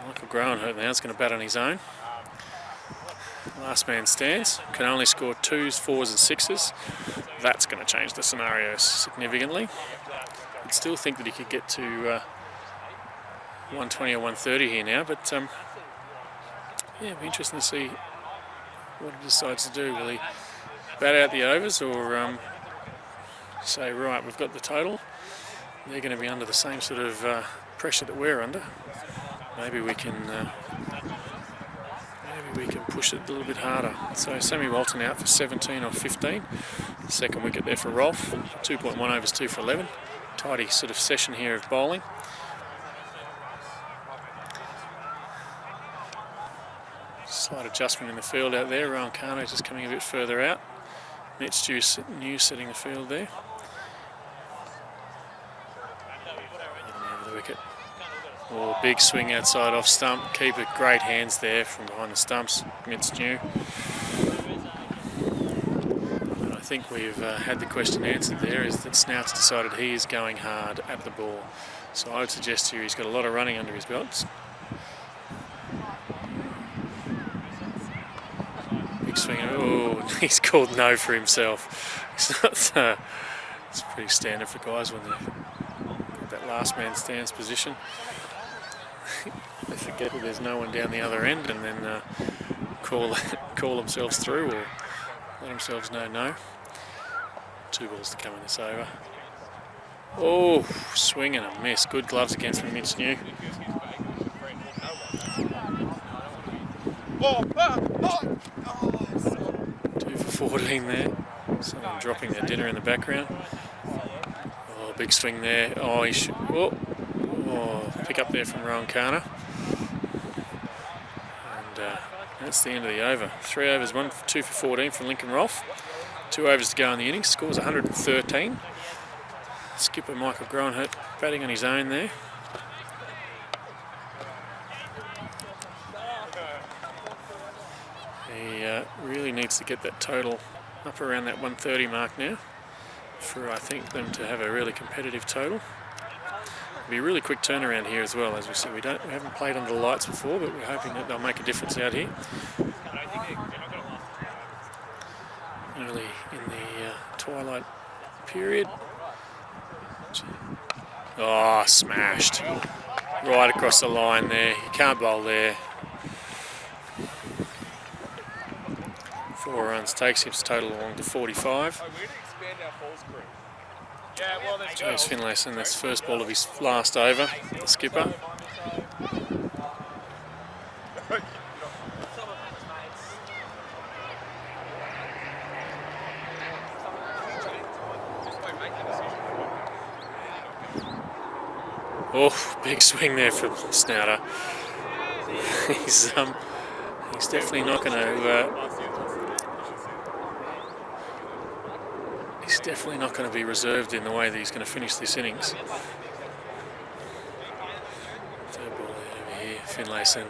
Michael Groenhut now is going to bat on his own. Last man stands, can only score 2s, 4s and 6s. That's going to change the scenario significantly. I'd still think that he could get to 120 or 130 here now, but yeah, it'll be interesting to see what he decides to do. Will he bat out the overs or say, right, we've got the total. They're going to be under the same sort of pressure that we're under. Maybe we can push it a little bit harder. So Sammy Walton out for 17 or 15. Second wicket there for Rolf. 2.1 overs, 2 for 11. Tidy sort of session here of bowling. Slight adjustment in the field out there. Rowan Kano just coming a bit further out. Mitch New setting the field there. Over the wicket. Oh, big swing outside off stump. Keeper, great hands there from behind the stumps. Mitch New. And I think we've had the question answered there, is that Snout's decided he is going hard at the ball. So I would suggest here he's got a lot of running under his belts. Big swing. Oh, he's called no for himself. It's pretty standard for guys when they're at that last man stands position. They forget that there's no one down the other end and then call themselves through or let themselves know no. 2 balls to come in this over. Oh, swing and a miss. Good gloves against Mitch New. 2 for 14 there. Someone dropping their dinner in the background. Oh, big swing there. Oh, he should. Oh, pick up there from Rowan Kano. And that's the end of the over. 3 overs, 2 for 14 from Lincoln Rolfe. 2 overs to go in the innings. Scores 113. Skipper Michael Groenhut batting on his own there. He really needs to get that total up around that 130 mark now for, I think, them to have a really competitive total. It'll be a really quick turnaround here as well. As we said, we haven't played under the lights before, but we're hoping that they'll make a difference out here. Early in the twilight period. Oh, smashed. Right across the line there. You can't bowl there. 4 runs takes his total along to 45. James Finlayson, that's first ball of his last over, the skipper. Oh, big swing there from Snouter. He's definitely not going to. He's definitely not going to be reserved in the way that he's going to finish this innings. Third ball over here, Finlayson.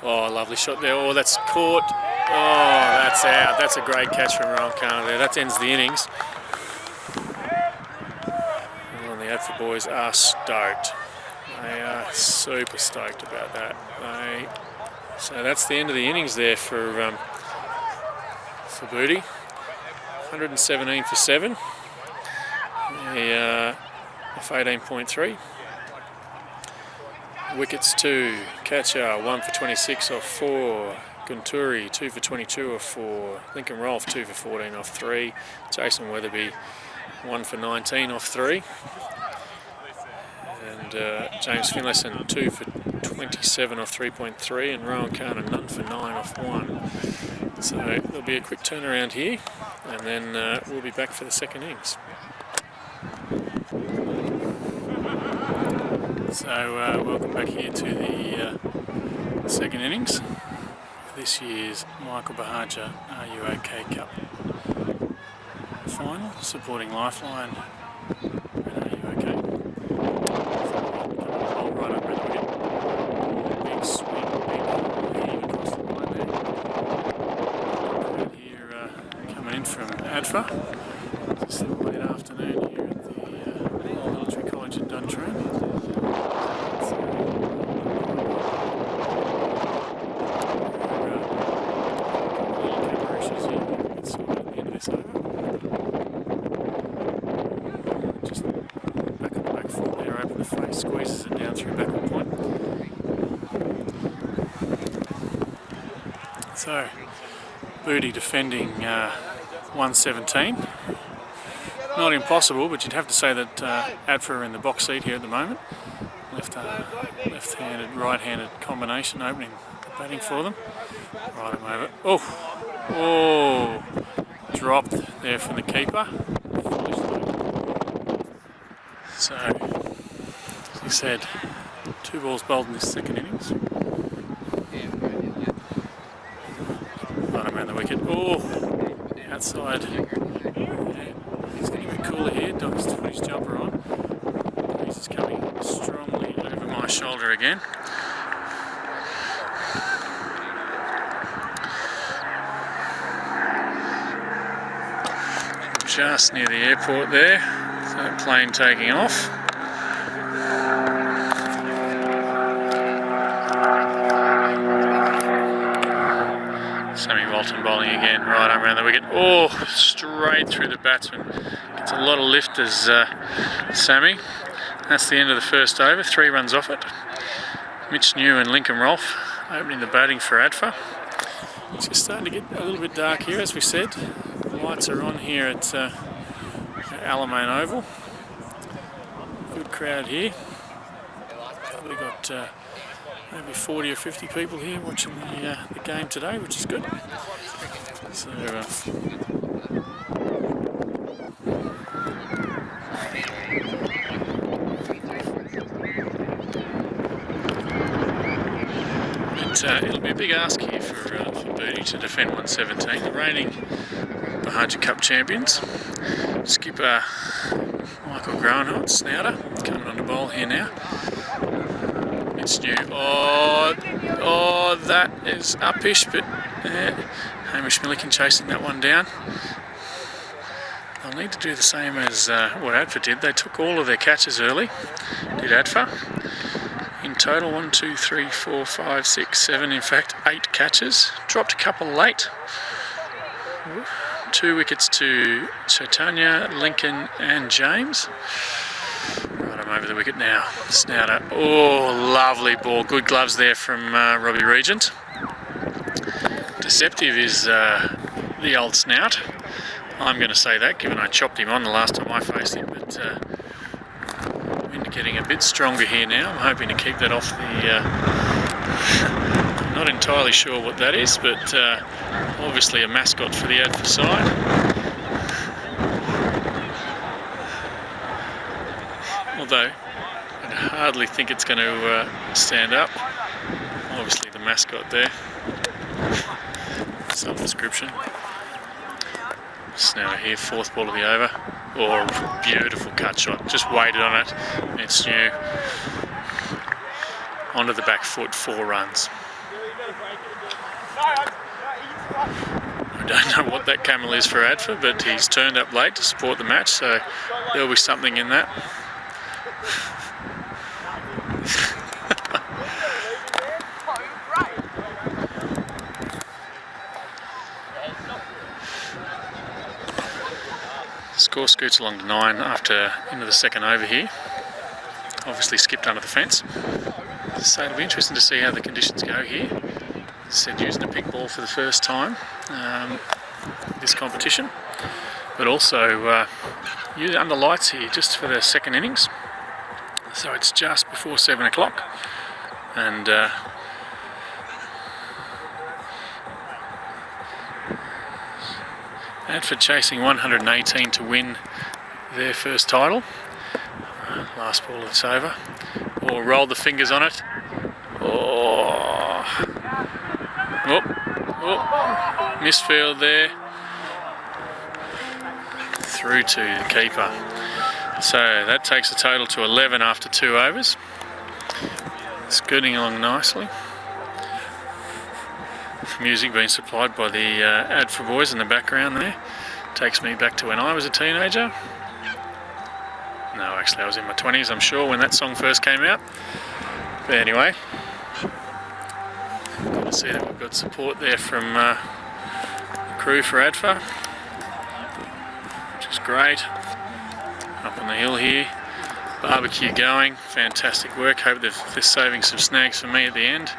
Oh, lovely shot there. Oh, that's caught. Oh, that's out. That's a great catch from Rowan Kano there. That ends the innings. And the ADFA boys are stoked. They are super stoked about that. So that's the end of the innings there for Booty. 117 for 7. Off 18.3. Wickets 2. Catcher 1 for 26 off 4. Gunturi 2 for 22 off 4. Lincoln Rolfe 2 for 14 off 3. Jason Weatherby 1 for 19 off 3. And James Finlayson 2 for 27 off 3.3. And Rowan Kano none for 9 off 1. So there'll be a quick turnaround here, and then we'll be back for the second innings. So welcome back here to the second innings. This year's Michael Buhagiar RUOK Cup final, supporting Lifeline and RUOK. Right over the wicket. Big swing, big heave across the line there. Here coming in from ADFA. through backward point. So, Booty defending 117. Not impossible, but you'd have to say that ADFA are in the box seat here at the moment. Left-handed, right-handed combination opening the batting for them. Right him over. Oh, dropped there from the keeper. So, as you said, 2 balls bowled in this second innings. Right around the wicket. Oh, outside. He's getting a bit cooler here. Doc's to put his jumper on. He's just coming strongly over my shoulder again. Just near the airport there. So plane taking off. Sammy Walton bowling again, right arm around the wicket. Oh, straight through the batsman. Gets a lot of lift as Sammy. That's the end of the first over, 3 runs off it. Mitch New and Lincoln Rolfe opening the batting for ADFA. It's just starting to get a little bit dark here, as we said. The lights are on here at Alamein Oval. Good crowd here. Probably got maybe 40 or 50 people here watching the game today, which is good. So, it'll be a big ask here for Booty to defend 117. The reigning Buhagiar Cup champions. Skipper Michael Groenholt, snouter, coming on to bowl here now. It's new. Oh, that is uppish, but Hamish Milliken chasing that one down. They'll need to do the same as what ADFA did. They took all of their catches early, did ADFA. In total, 1, 2, 3, 4, 5, 6, 7, in fact, 8 catches. Dropped a couple late. 2 wickets to Chaitanya, Lincoln and James. Right, I'm over the wicket now. Snouter. Oh, lovely ball. Good gloves there from Robbie Regent. Deceptive is the old snout. I'm going to say that, given I chopped him on the last time I faced him. But wind getting a bit stronger here now. I'm hoping to keep that off the... not entirely sure what that is, but obviously a mascot for the ADFA side. Although I'd hardly think it's going to stand up. Obviously the mascot there. Some description. Snouter here, 4th ball of the over. Oh, beautiful cut shot. Just waited on it. It's new. Onto the back foot, 4 runs. I don't know what that camel is for ADFA, but he's turned up late to support the match, so there'll be something in that. Score scoots along to 9 after into the second over here. Obviously skipped under the fence. So it'll be interesting to see how the conditions go here. As I said, using a pink ball for the first time this competition, but also under lights here just for the second innings. So it's just before 7 o'clock, and ADFA chasing 118 to win their first title. Last ball of this over. Oh, rolled the fingers on it. Oh, misfield there. Through to the keeper. So that takes the total to 11 after 2 overs. Scooting along nicely. Music being supplied by the ADFA boys in the background there. Takes me back to when I was a teenager. No, actually I was in my 20s, I'm sure, when that song first came out. But anyway, good to see that we've got support there from the crew for ADFA, which is great. Up on the hill here, barbecue going. Fantastic work. Hope they're saving some snags for me at the end.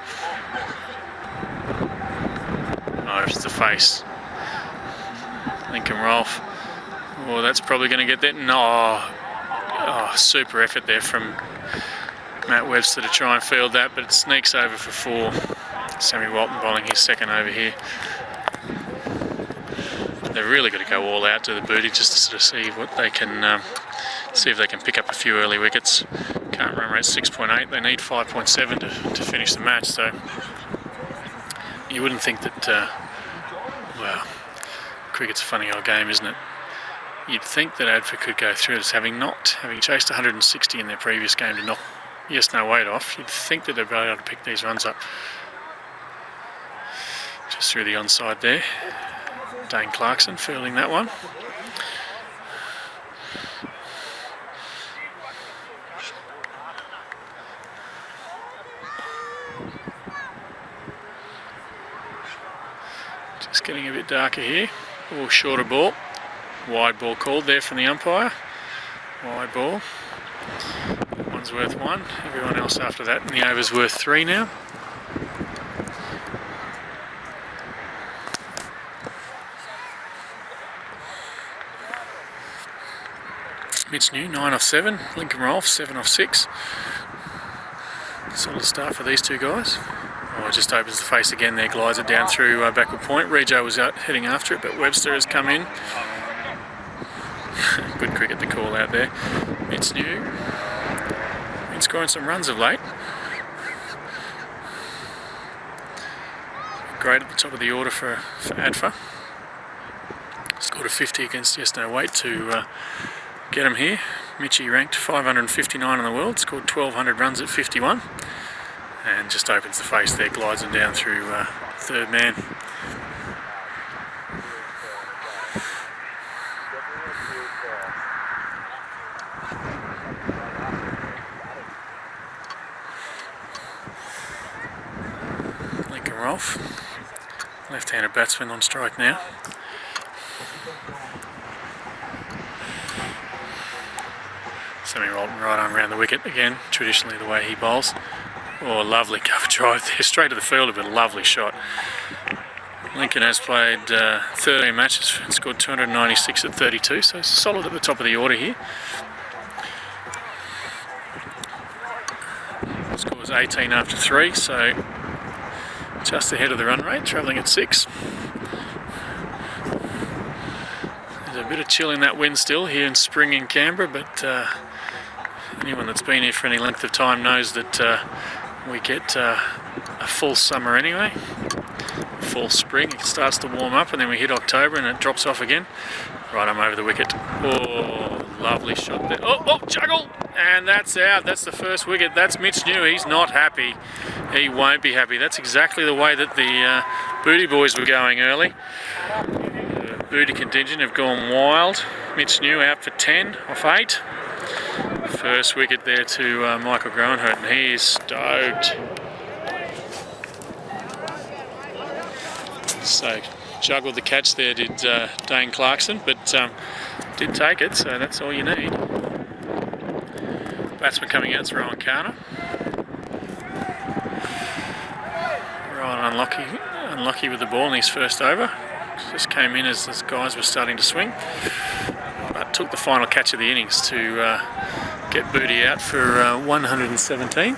Oh, it's the face. Lincoln Rolfe. Oh, that's probably going to get that. No. Oh, super effort there from Matt Webster to try and field that, but it sneaks over for 4. Sammy Walton bowling his second over here. They've really got to go all out to the booty just to sort of see what they can, see if they can pick up a few early wickets. Current run rate 6.8. They need 5.7 to finish the match. So you wouldn't think that. Well, cricket's a funny old game, isn't it? You'd think that ADFA could go through this, having chased 160 in their previous game to knock yes no weight off. You'd think that they'd be able to pick these runs up. Just through the onside there. Dane Clarkson fielding that one. Just getting a bit darker here. Oh, shorter ball. Wide ball called there from the umpire. Wide ball. One's worth 1. Everyone else after that, and the over's worth 3 now. Mitch New, 9 off 7. Lincoln Rolfe, 7 off 6. Solid start for these two guys. Oh, it just opens the face again there, glides it down through backward point. Rejo was out heading after it, but Webster has come in. Good cricket to call out there. Mitch New been scoring some runs of late. Great at the top of the order for ADFA. Scored a 50 against yes no weight to get him here. Mitchie ranked 559 in the world, scored 1,200 runs at 51. And just opens the face there, glides him down through third man. Lincoln Rolfe, left-handed batsman on strike now. Sammy Walton right arm around the wicket again, traditionally the way he bowls. Oh, lovely cover drive there, straight to the fielder, but a lovely shot. Lincoln has played 13 matches and scored 296 at 32, so it's solid at the top of the order here. Scores 18 after 3, so just ahead of the run rate, travelling at 6. There's a bit of chill in that wind still here in spring in Canberra, but anyone that's been here for any length of time knows that we get a full summer anyway, full spring. It starts to warm up and then we hit October and it drops off again. Right arm over the wicket. Oh, lovely shot there. Oh, juggle! And that's out. That's the first wicket. That's Mitch New. He's not happy. He won't be happy. That's exactly the way that the Booty boys were going early. The Booty contingent have gone wild. Mitch New out for 10 off 8. First wicket there to Michael Groenhurt, and he is stoked. So juggled the catch there, did Dane Clarkson, but did take it, so that's all you need. Batsman coming out is Rowan Carter. Rowan unlucky with the ball in his first over. Just came in as the guys were starting to swing, but took the final catch of the innings to get Booty out for 117.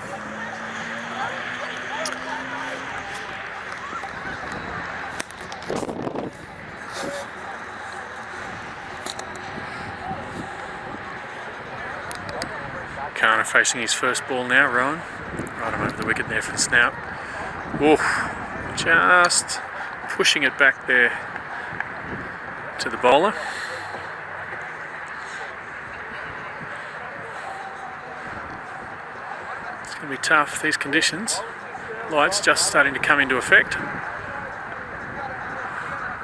Kana facing his first ball now, Rowan. Right him over the wicket there for the snout. Oof, just pushing it back there to the bowler. It's going to be tough, these conditions. Light's just starting to come into effect.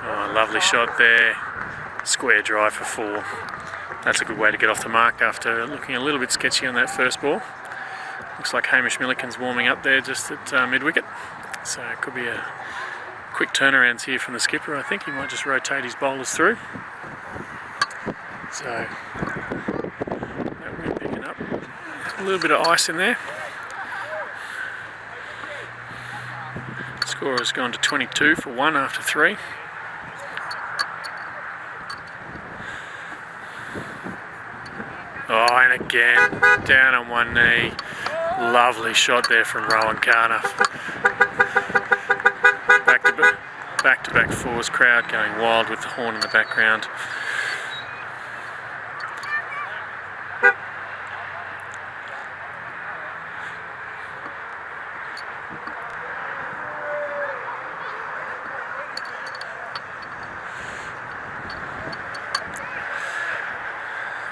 Oh, lovely shot there. Square drive for 4. That's a good way to get off the mark after looking a little bit sketchy on that first ball. Looks like Hamish Milliken's warming up there just at mid-wicket. So it could be a quick turnaround here from the skipper. I think he might just rotate his bowlers through. So that wind picking up. A little bit of ice in there. Score has gone to 22 for 1 after 3. Oh, and again, down on one knee. Lovely shot there from Rowan Carter. Back-to-back fours, crowd going wild with the horn in the background.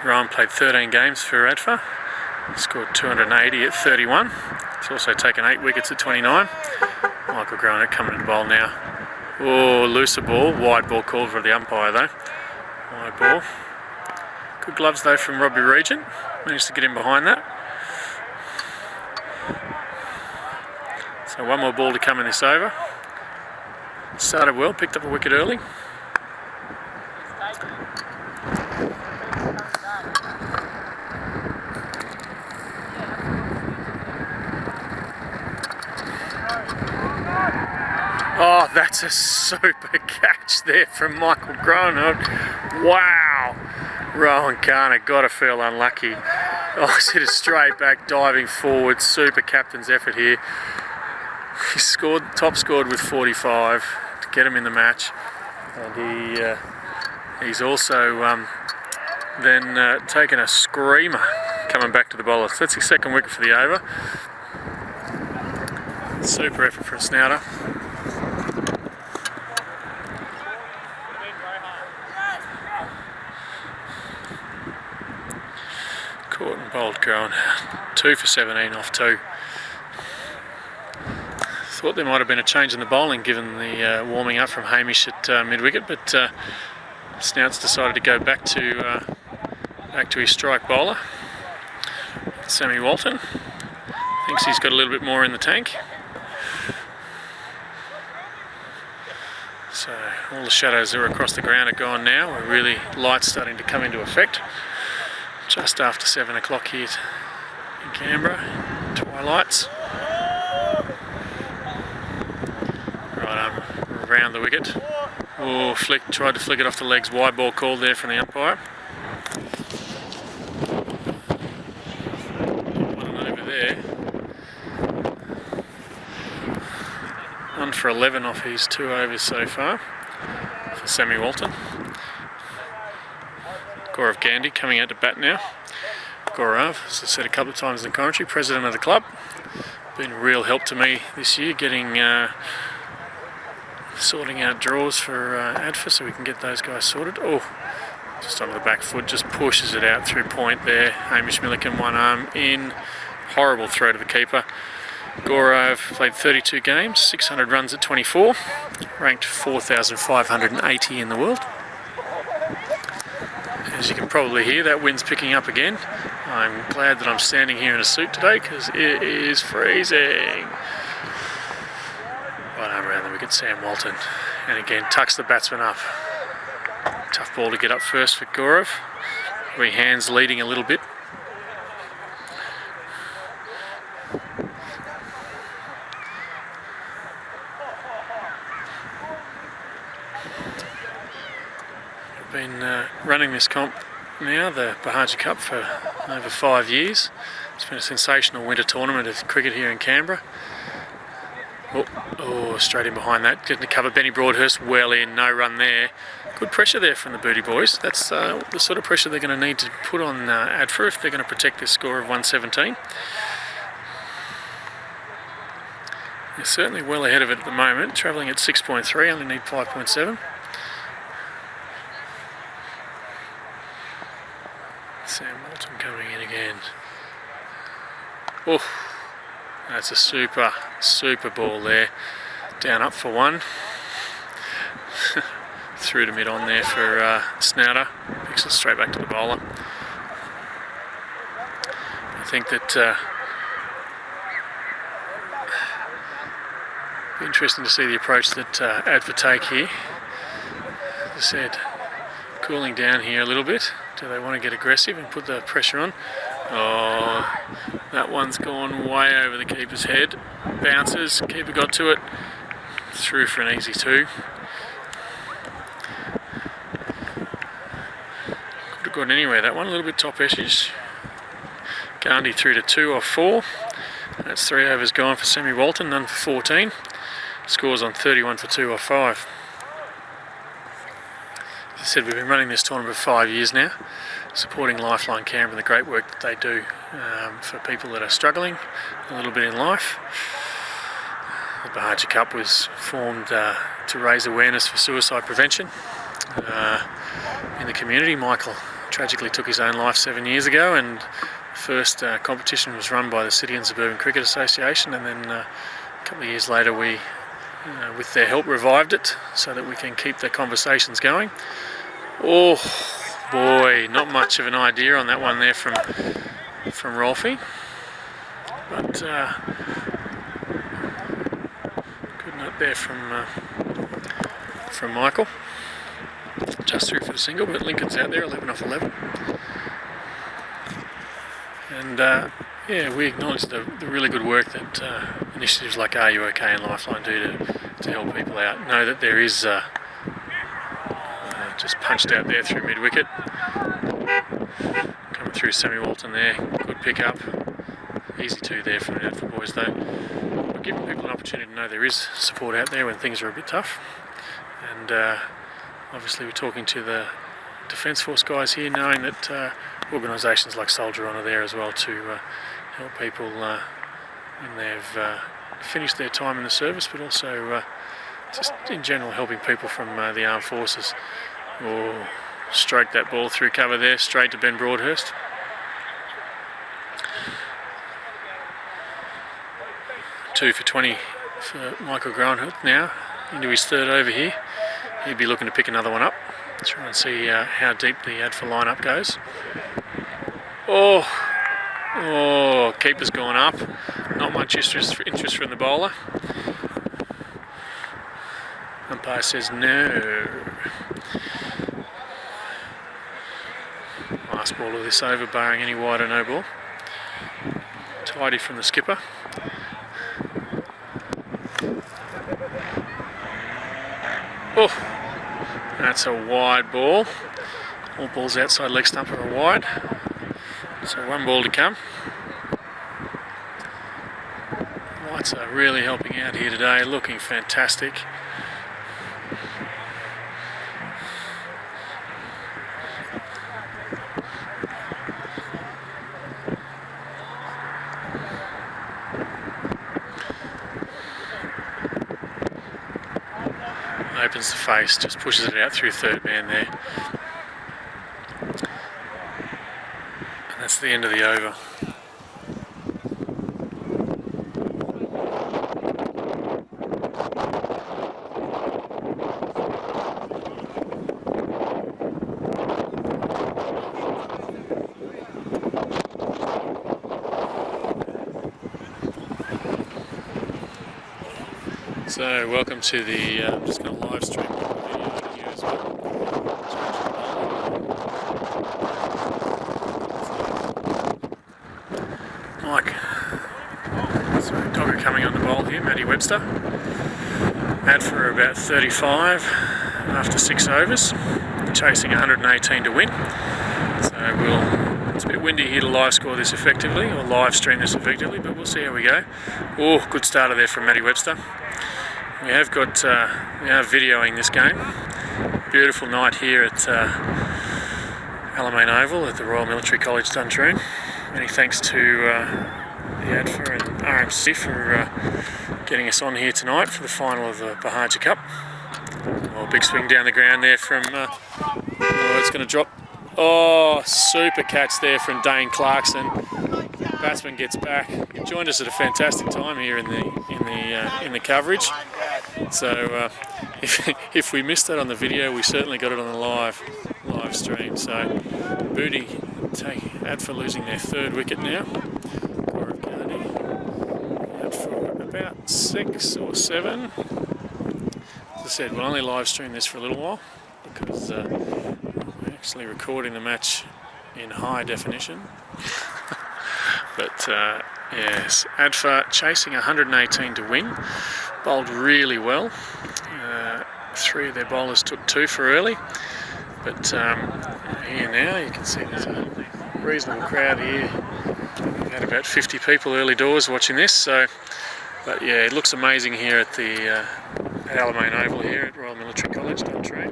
Rowan played 13 games for ADFA. Scored 280 at 31. He's also taken 8 wickets at 29. Michael Groenick coming to the bowl now. Oh, looser ball. Wide ball called for the umpire though. Wide ball. Good gloves though from Robbie Regent. Managed to get in behind that. So one more ball to come in this over. Started well, picked up a wicket early. Oh, that's a super catch there from Michael Groenick. Wow. Rowan Carter got to feel unlucky. Oh, he's hit it straight back, diving forward. Super captain's effort here. He top scored with 45 to get him in the match. And he's also then taken a screamer coming back to the bowler. So that's his second wicket for the over. Super effort for a snouter. Caught and bowled Groen. 2 for 17 off 2. Thought there might have been a change in the bowling given the warming up from Hamish at mid-wicket, but Snouts decided to go back to his strike bowler. Sammy Walton thinks he's got a little bit more in the tank. So all the shadows that were across the ground are gone now. We're really light starting to come into effect. Just after 7 o'clock here in Canberra, twilights. Right around the wicket. Oh, tried to flick it off the legs. Wide ball called there from the umpire. One over there. 1 for 11 off his 2 overs so far for Sammy Walton. Gaurav Gandhi coming out to bat now. Gaurav, as I said a couple of times in the commentary, president of the club. Been a real help to me this year, sorting out draws for ADFA so we can get those guys sorted. Oh, just onto the back foot, just pushes it out through point there. Hamish Milliken, one arm in. Horrible throw to the keeper. Gaurav played 32 games, 600 runs at 24, ranked 4,580 in the world. As you can probably hear, that wind's picking up again. I'm glad that I'm standing here in a suit today because it is freezing. Right arm around the wicket, Sam Walton. And again, tucks the batsman up. Tough ball to get up first for Gaurav. Three hands leading a little bit. Been running this comp now, the Buhagiar Cup, for over 5 years. It's been a sensational winter tournament of cricket here in Canberra. Oh, straight in behind that, getting to cover. Benny Broadhurst well in, no run there. Good pressure there from the Booty boys. That's the sort of pressure they're going to need to put on ADFA if they're going to protect this score of 117. They're certainly well ahead of it at the moment, travelling at 6.3, only need 5.7. Sam Walton coming in again. Oh, that's a super ball there. Down up for 1. Through to mid on there for Snouter. Picks it straight back to the bowler. I think that be interesting to see the approach that ADFA take here. As I said, cooling down here a little bit. Do they want to get aggressive and put the pressure on? Oh, that one's gone way over the keeper's head. Bounces, keeper got to it. Through for an easy 2. Could have gone anywhere, that one. A little bit top edge. Gandhi through to 2 off 4. That's 3 overs gone for Sammy Walton, none for 14. Scores on 31 for 2 off 5. As I said, we've been running this tournament for 5 years now, supporting Lifeline Canberra and the great work that they do for people that are struggling a little bit in life. The Buhagiar Cup was formed to raise awareness for suicide prevention in the community. Michael tragically took his own life 7 years ago, and the first competition was run by the City and Suburban Cricket Association, and then a couple of years later we, with their help, revived it so that we can keep the conversations going. Oh boy, not much of an idea on that one there from Rolfie, but good note there from Michael. Just through for the single, but Lincoln's out there, 11 off 11. And yeah, we acknowledge the really good work that initiatives like RUOK and Lifeline do to help people out. Know that there is just punched out there through mid-wicket. Coming through Sammy Walton there, good pick up. Easy 2 there from the ADFA boys though. We're giving people an opportunity to know there is support out there when things are a bit tough. And obviously we're talking to the Defence Force guys here, knowing that organisations like Soldier On are there as well to help people when they've finished their time in the service, but also just in general helping people from the armed forces. Oh, stroked that ball through cover there, straight to Ben Broadhurst. Two for 20 for Michael Groenhout now, into his 3rd over here. He'd be looking to pick another one up. Try and see how deep the ADFA lineup goes. Oh, keeper's gone up. Not much interest from the bowler. Umpire says no. Last ball of this over, barring any wide or no ball. Tidy from the skipper. Oh, that's a wide ball. All balls outside leg stump are wide. So 1 ball to come. Lights are really helping out here today, looking fantastic. Opens the face, just pushes it out through 3rd man there. And that's the end of the over. So welcome to the, I'm just going to live stream the video here as well. Mike, so Dogger coming on the bowl here, Matty Webster. ADFA about 35 after 6 overs, chasing 118 to win. So it's a bit windy here to live score this effectively, or live stream this effectively, but we'll see how we go. Oh, good starter there from Matty Webster. We have got, we are videoing this game. Beautiful night here at Alamein Oval at the Royal Military College Duntroon. Many thanks to the ADFA and RMC for getting us on here tonight for the final of the Buhagiar Cup. Oh, big swing down the ground there from, oh, it's going to drop. Oh, super catch there from Dane Clarkson. Batsman gets back. He joined us at a fantastic time here in the coverage. So if we missed that on the video, we certainly got it on the live stream. So Booty ADFA losing their 3rd wicket now. Out for about 6 or 7. As I said, we'll only live stream this for a little while because we're actually recording the match in high definition. But yes, ADFA chasing 118 to win. Bowled really well. 3 of their bowlers took 2 for early. But here now you can see there's a reasonable crowd here. We've had about 50 people early doors watching this. So, but yeah, it looks amazing here at the Alamein Oval here at Royal Military College, Duntree.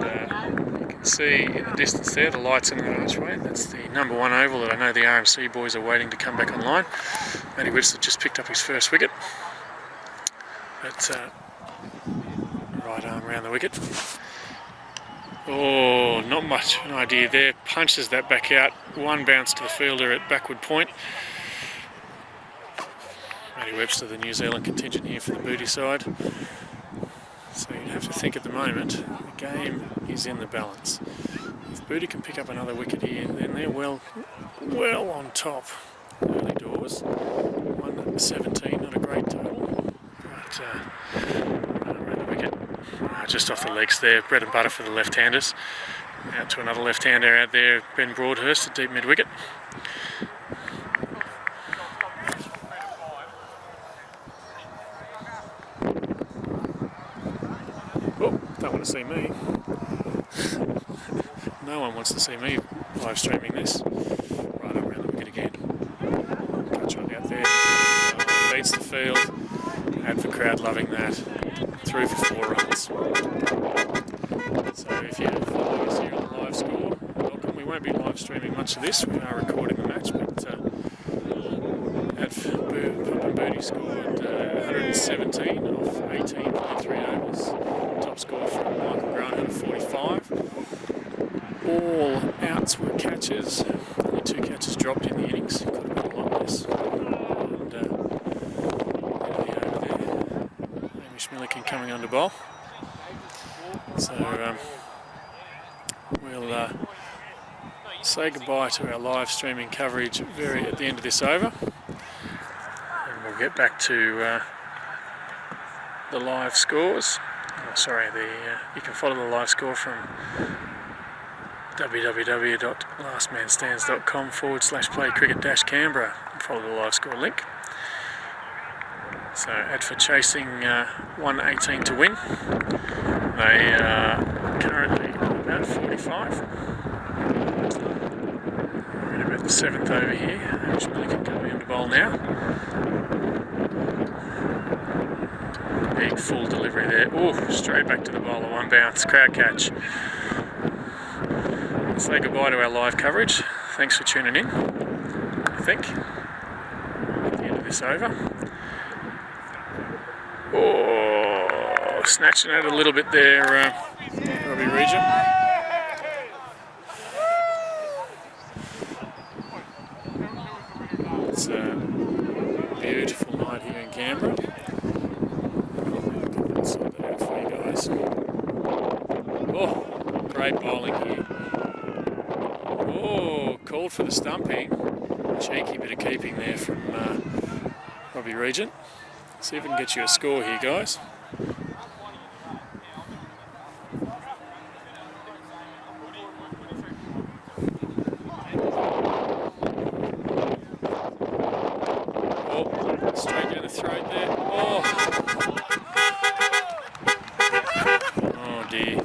And you can see in the distance there the lights in the archway. That's the number 1 oval that I know the RMC boys are waiting to come back online. Matty Webster just picked up his first wicket. But right arm around the wicket. Oh, not much an idea there. Punches that back out. 1 bounce to the fielder at backward point. Matty Webster, the New Zealand contingent here for the booty side. So you'd have to think at the moment, the game is in the balance. If Booty can pick up another wicket here, then they're well on top. Early doors. 117, not a great total. But around the wicket. Just off the legs there, bread and butter for the left-handers. Out to another left-hander out there, Ben Broadhurst, a deep mid-wicket. Oh, don't want to see me. No one wants to see me live streaming this. Right around the wicket again. Touch on out there. Beats the field. ADFA crowd loving that. Through for 4 runs. So if you're following us here on the live score, welcome. We won't be live streaming much of this. We are recording the match, but Pumpin Booty scored 117 off 18.3 overs. Top score from Michael Grant at 45. All outs were catches. Only 2 catches dropped in the innings. Could have been a lot less. And over there, Hamish Milliken coming under bowl. So we'll say goodbye to our live streaming coverage at the end of this over. And we'll get back to the live scores. Oh, sorry, you can follow the live score from www.lastmanstands.com/play-cricket-Canberra and follow the live score link. So ADFA chasing 118 to win. They are currently about 45. We're in about the 7th over here. Hamish Milliken coming into bowl now. Big full delivery there. Oh, straight back to the bowler, 1 bounce, crowd catch. Say goodbye to our live coverage. Thanks for tuning in, I think, at the end of this over. Oh, snatching out a little bit there, Robbie Regent. It's a beautiful night here in Canberra. I'll sort that out for you guys. Oh, great bowling here. Oh, called for the stumping. Cheeky bit of keeping there from Robbie Regent. See if we can get you a score here, guys. Oh, straight down the throat there. Oh, oh dear.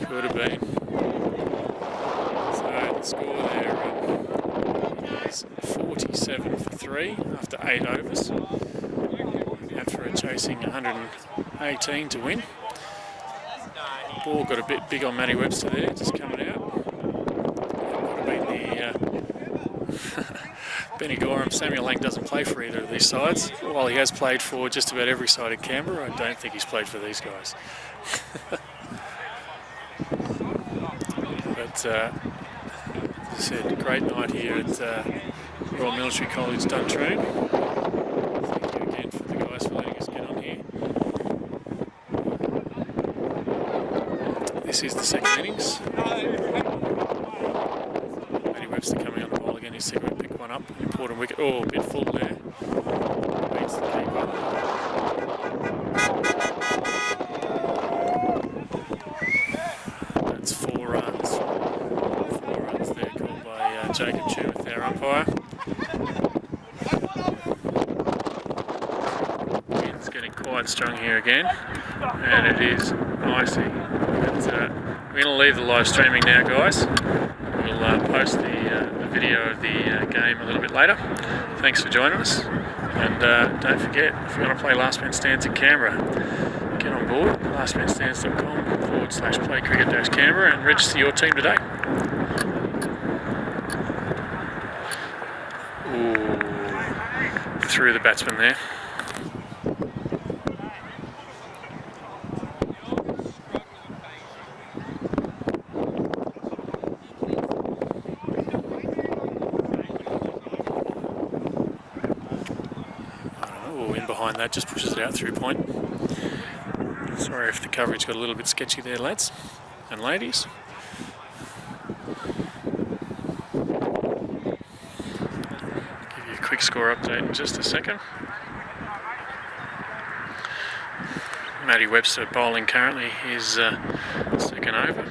Could have been. The score there is 47 for 3 after 8 overs. ADFA chasing 118 to win. Ball got a bit big on Matty Webster there, just coming out. Could have been the Benny Gorham. Samuel Lang doesn't play for either of these sides. While he has played for just about every side in Canberra, I don't think he's played for these guys. But as I said, great night here at Royal Military College, Duntree. Thank you again for the guys for letting us get on here. This is the 2nd innings. Matty Webster coming on the ball again. His second pick one up. Important wicket. Oh, a bit full there. Beats the keeper. That's 4 runs. 4 runs there called by Jake umpire. Wind's getting quite strong here again, and it is icy. But, we're going to leave the live streaming now, guys. We'll post the video of the game a little bit later. Thanks for joining us, and don't forget, if you want to play Last Man Stands in Canberra, get on board lastmanstands.com/playcricket-Canberra and register your team today. Ooh, through the batsman there. Behind that just pushes it out through point. Sorry if the coverage got a little bit sketchy there, lads and ladies. Give you a quick score update in just a second. Matty Webster bowling currently his second over.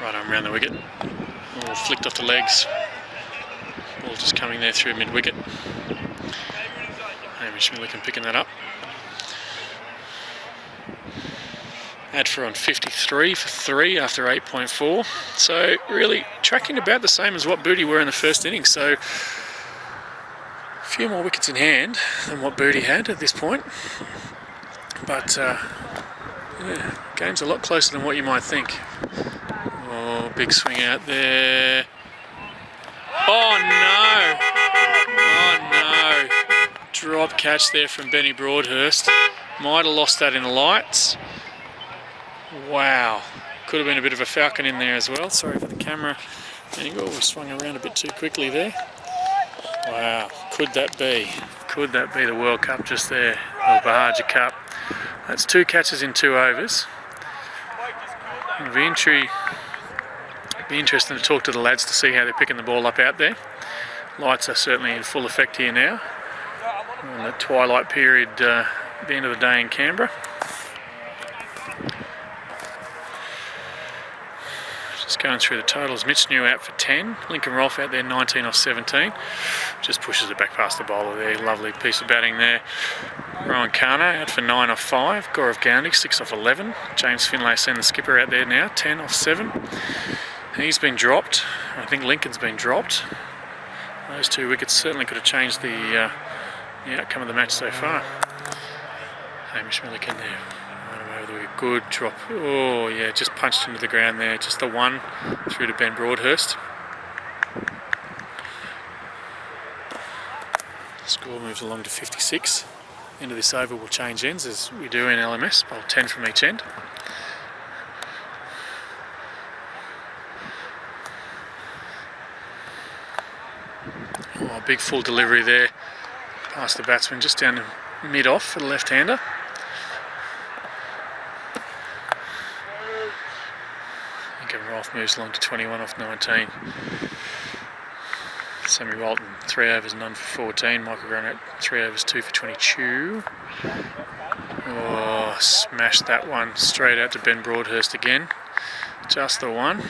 Right arm round the wicket. All flicked off the legs. Ball just coming there through mid-wicket. Hamish Milliken picking that up. ADFA on 53 for 3 after 8.4. So really tracking about the same as what Booty were in the first innings. So a few more wickets in hand than what Booty had at this point. But yeah, game's a lot closer than what you might think. Oh, big swing out there. Oh no! Oh no! Drop catch there from Benny Broadhurst. Might have lost that in the lights. Wow. Could have been a bit of a falcon in there as well. Sorry for the camera angle. We swung around a bit too quickly there. Wow. Could that be? Could that be the World Cup just there? Or Buhagiar Cup. That's 2 catches in 2 overs. It'll be interesting to talk to the lads to see how they're picking the ball up out there. Lights are certainly in full effect here now. In the twilight period at the end of the day in Canberra. Just going through the totals. Mitch New out for 10. Lincoln Rolfe out there 19 off 17. Just pushes it back past the bowler there. Lovely piece of batting there. Rowan Kana out for 9 off 5. Gaurav Gandhi 6 off 11. James Finlayson, the skipper, out there now 10 off 7. He's been dropped. I think Lincoln's been dropped. Those 2 wickets certainly could have changed the outcome of the match so far. Hamish Milliken there. Right over the wicket. Good drop. Oh yeah, just punched into the ground there. Just the one through to Ben Broadhurst. The score moves along to 56. End of this over will change ends as we do in LMS. Bowl 10 from each end. Oh, big full delivery there past the batsman, just down to mid-off for the left-hander. Lincoln Rolfe moves along to 21 off 19. Sammy Walton 3 overs, none for 14. Michael Granite 3 overs, 2 for 22. Oh, smashed that one straight out to Ben Broadhurst again. Just the one.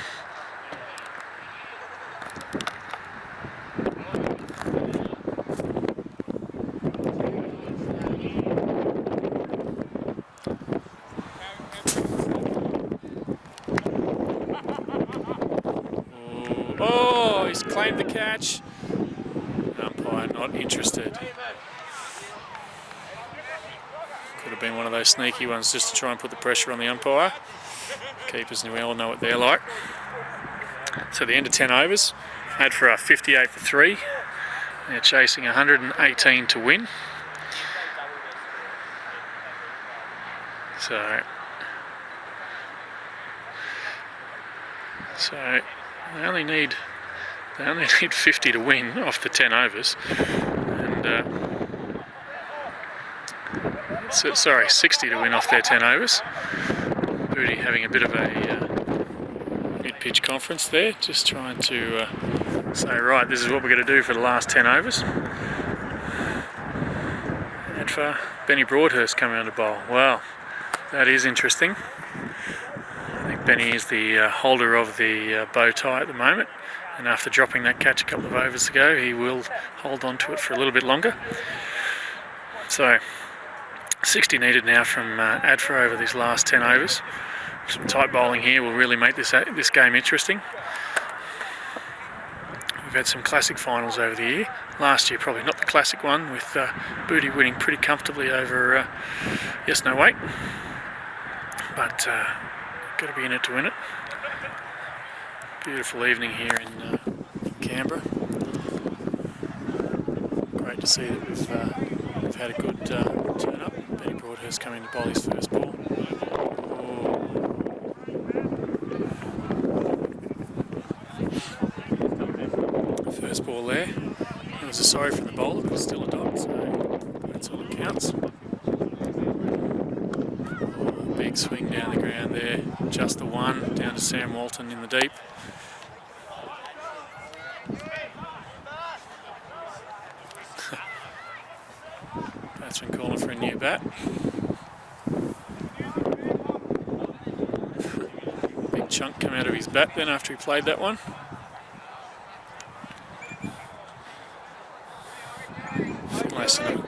Oh, he's claimed the catch. Umpire not interested. Could have been one of those sneaky ones just to try and put the pressure on the umpire. Keepers, we all know what they're like. So the end of 10 overs, ADFA 58 for 3. They're chasing 118 to win. So they only need 50 to win off the 10 overs, and 60 to win off their 10 overs. Booty having a bit of a mid-pitch conference there, just trying to say, right, this is what we're going to do for the last 10 overs. And for Benny Broadhurst coming on to bowl. Wow, that is interesting. Benny is the holder of the bow tie at the moment, and after dropping that catch a couple of overs ago, he will hold on to it for a little bit longer. So 60 needed now from ADFA over these last 10 overs. Some tight bowling here will really make this game interesting. We've had some classic finals over the year. Last year probably not the classic one, with Booty winning pretty comfortably over Yes No Wait. But got to be in it to win it. Beautiful evening here in Canberra. Great to see that we've had a good turn up. Benny Broadhurst coming to bowl his first ball. First ball there. It was a sorry from the bowler, but still a dot, so that's all that counts. Big swing down the ground there. Just the one down to Sam Walton in the deep. Batsman calling for a new bat. Big chunk come out of his bat then after he played that one.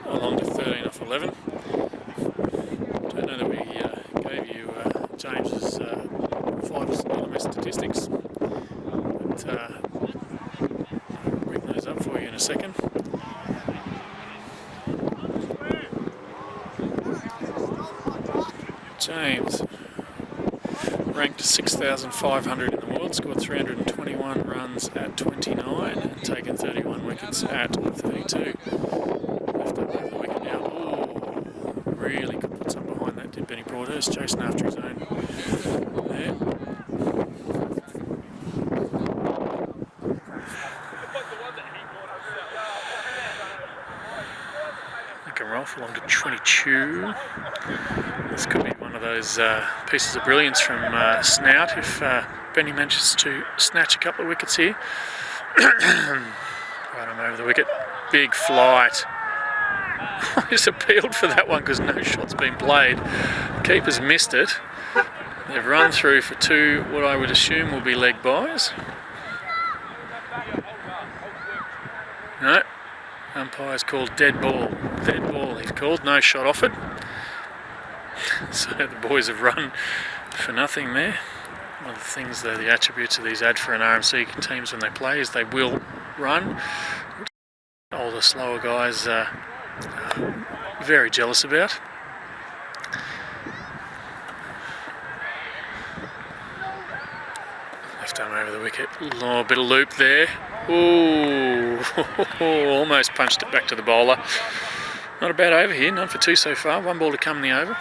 Along to 13 off 11. Don't know that we gave you James's 5 LMS statistics, but I'll bring those up for you in a second. James, ranked 6,500 in the world, scored 321 runs at 29 and taken 31 wickets at 32. Left up over the wicket now. Ooh, really could put some behind that, did Benny Broadhurst, chasing after his own there. Can roll for along to 22. This could be one of those pieces of brilliance from Snout if Benny manages to snatch a couple of wickets here. Right on over the wicket. Big flight. I just appealed for that one because no shot's been played. Keeper's missed it. They've run through for two, what I would assume will be leg byes. No. Umpire's called dead ball. Dead ball he's called. No shot offered. So the boys have run for nothing there. One of the things, though, the attributes of these ADFA and RMC teams when they play is they will run. All the slower guys are very jealous about. Left arm over the wicket. Oh, a bit of loop there. Ooh, almost punched it back to the bowler. Not a bad over here, none for two so far. One ball to come in the over.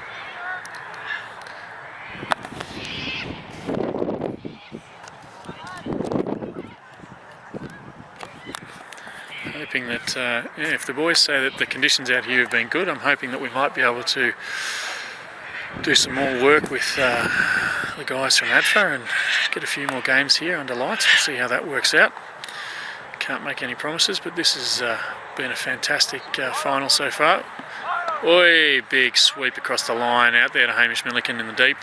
Hoping that, if the boys say that the conditions out here have been good, I'm hoping that we might be able to do some more work with the guys from ADFA and get a few more games here under lights. We'll see how that works out. Can't make any promises, but this has been a fantastic final so far. Oi, big sweep across the line out there to Hamish Milliken in the deep.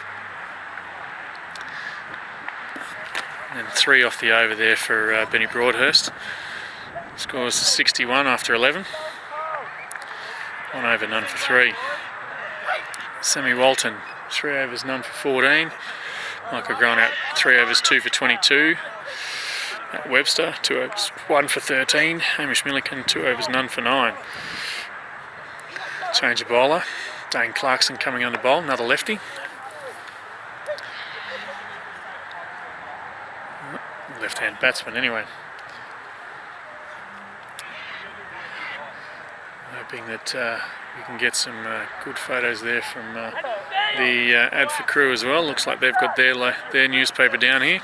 And 3 off the over there for Benny Broadhurst. Scores 61 after 11. 1 over, none for 3. Sammy Walton, 3 overs, none for 14. Michael Grown out 3 overs, 2 for 22. Matt Webster, 2 overs, 1 for 13. Hamish Milliken, 2 overs, none for 9. Change of bowler. Dane Clarkson coming on the bowl, another lefty. Left-hand batsman anyway. Hoping that we can get some good photos there from the ADFA crew as well. Looks like they've got their newspaper down here.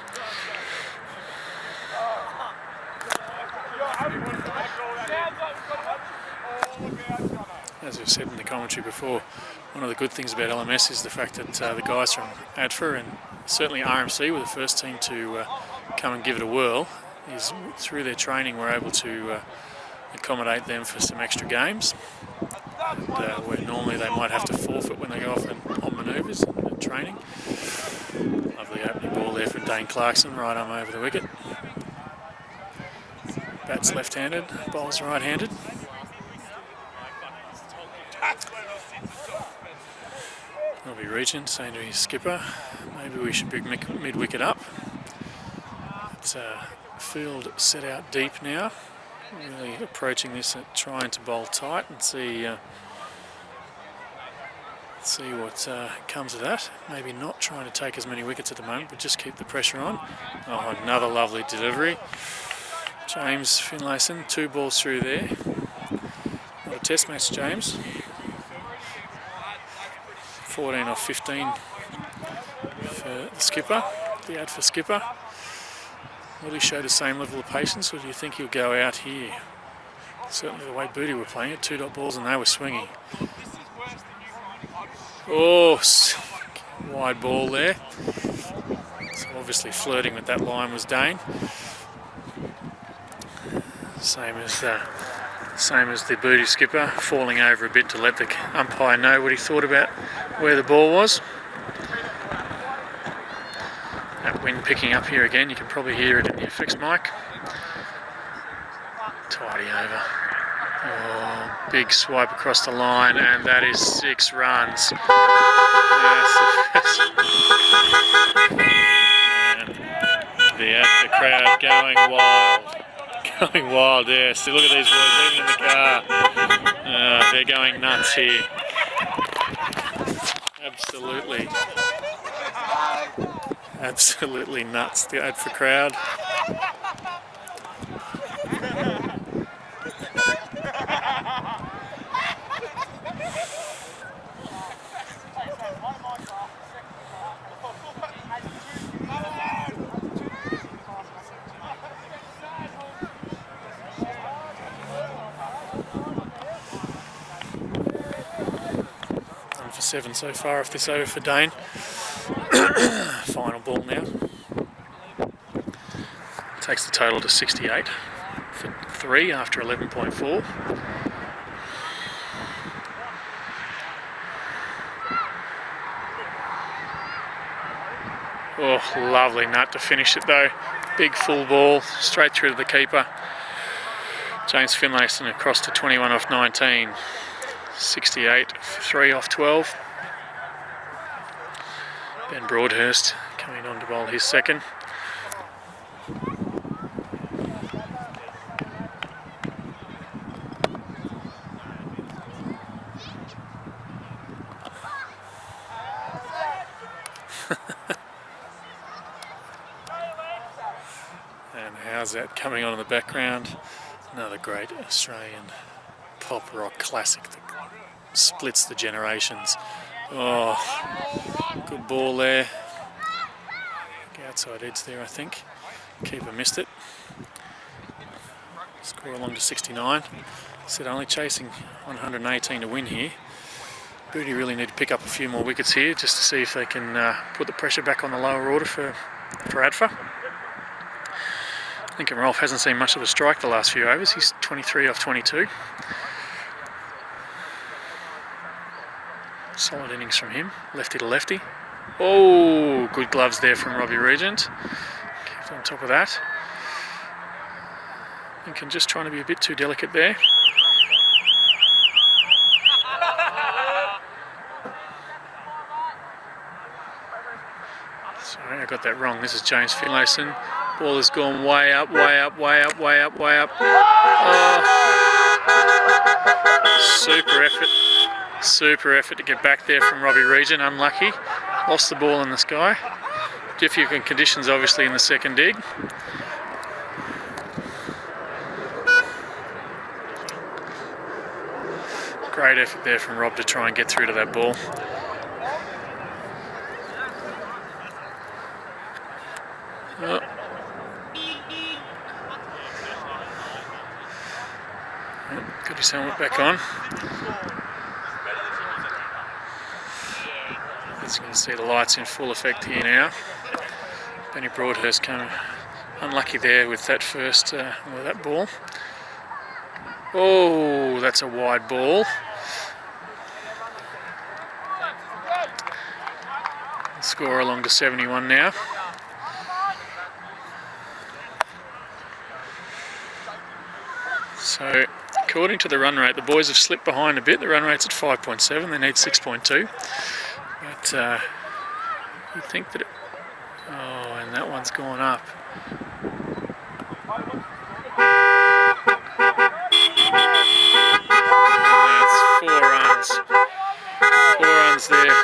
As we've said in the commentary before, one of the good things about LMS is the fact that the guys from ADFA and certainly RMC were the first team to come and give it a whirl. Is through their training we're able to accommodate them for some extra games, and where normally they might have to forfeit when they go off on manoeuvres and training. Lovely opening Dane Clarkson, right arm over the wicket. Bats left-handed, bowls right-handed. Robbie Regent saying to his skipper, maybe we should bring mid-wicket up. It's field set out deep now. Really approaching this at trying to bowl tight and see what comes of that. Maybe not trying to take as many wickets at the moment, but just keep the pressure on. Oh, another lovely delivery. James Finlayson, 2 balls through there. Not a test match, James. 14 off 15 for the skipper, the ADFA skipper. Will he show the same level of patience, or do you think he'll go out here? Certainly the way Booty were playing it, 2 dot balls and they were swinging. Oh, wide ball there. So obviously flirting with that line was Dane. Same as the Booty skipper, falling over a bit to let the umpire know what he thought about where the ball was. That wind picking up here again, you can probably hear it in the fixed mic. Tidy over. Oh, big swipe across the line, and that is 6 runs. And the ADFA crowd going wild. Going wild, yeah. So look at these boys even in the car. They're going nuts here. Absolutely nuts, the ADFA crowd. For 7 so far off this over for Dane. Final ball now. Takes the total to 68 for 3 after 11.4. Oh, lovely nut to finish it though. Big full ball straight through to the keeper. James Finlayson across to 21 off 19. 68 for 3 off 12. Ben Broadhurst coming on to bowl his second. And how's that coming on in the background? Another great Australian pop rock classic that splits the generations. Oh, good ball there. Outside edge there, I think. Keeper missed it. Score along to 69. Said only chasing 118 to win here. Booty really need to pick up a few more wickets here just to see if they can put the pressure back on the lower order for ADFA. Lincoln Rolfe hasn't seen much of a strike the last few overs. He's 23 off 22. Solid innings from him, lefty to lefty. Oh, good gloves there from Robbie Regent. Kept on top of that. Lincoln just trying to be a bit too delicate there. Sorry, I got that wrong. This is James Finlayson. Ball has gone way up, way up, way up, way up, way up. Oh. Super effort to get back there from Robbie Regent. Unlucky. Lost the ball in the sky. Difficult conditions obviously in the second dig. Great effort there from Rob to try and get through to that ball. Oh. Got his helmet back on. As you can see, the lights in full effect here now. Benny Broadhurst kind of unlucky there with that first, with that ball. Oh, that's a wide ball. Score along to 71 now. So, according to the run rate, the boys have slipped behind a bit. The run rate's at 5.7, they need 6.2. But you'd think that oh, and that one's gone up. And that's 4 runs. 4 runs there.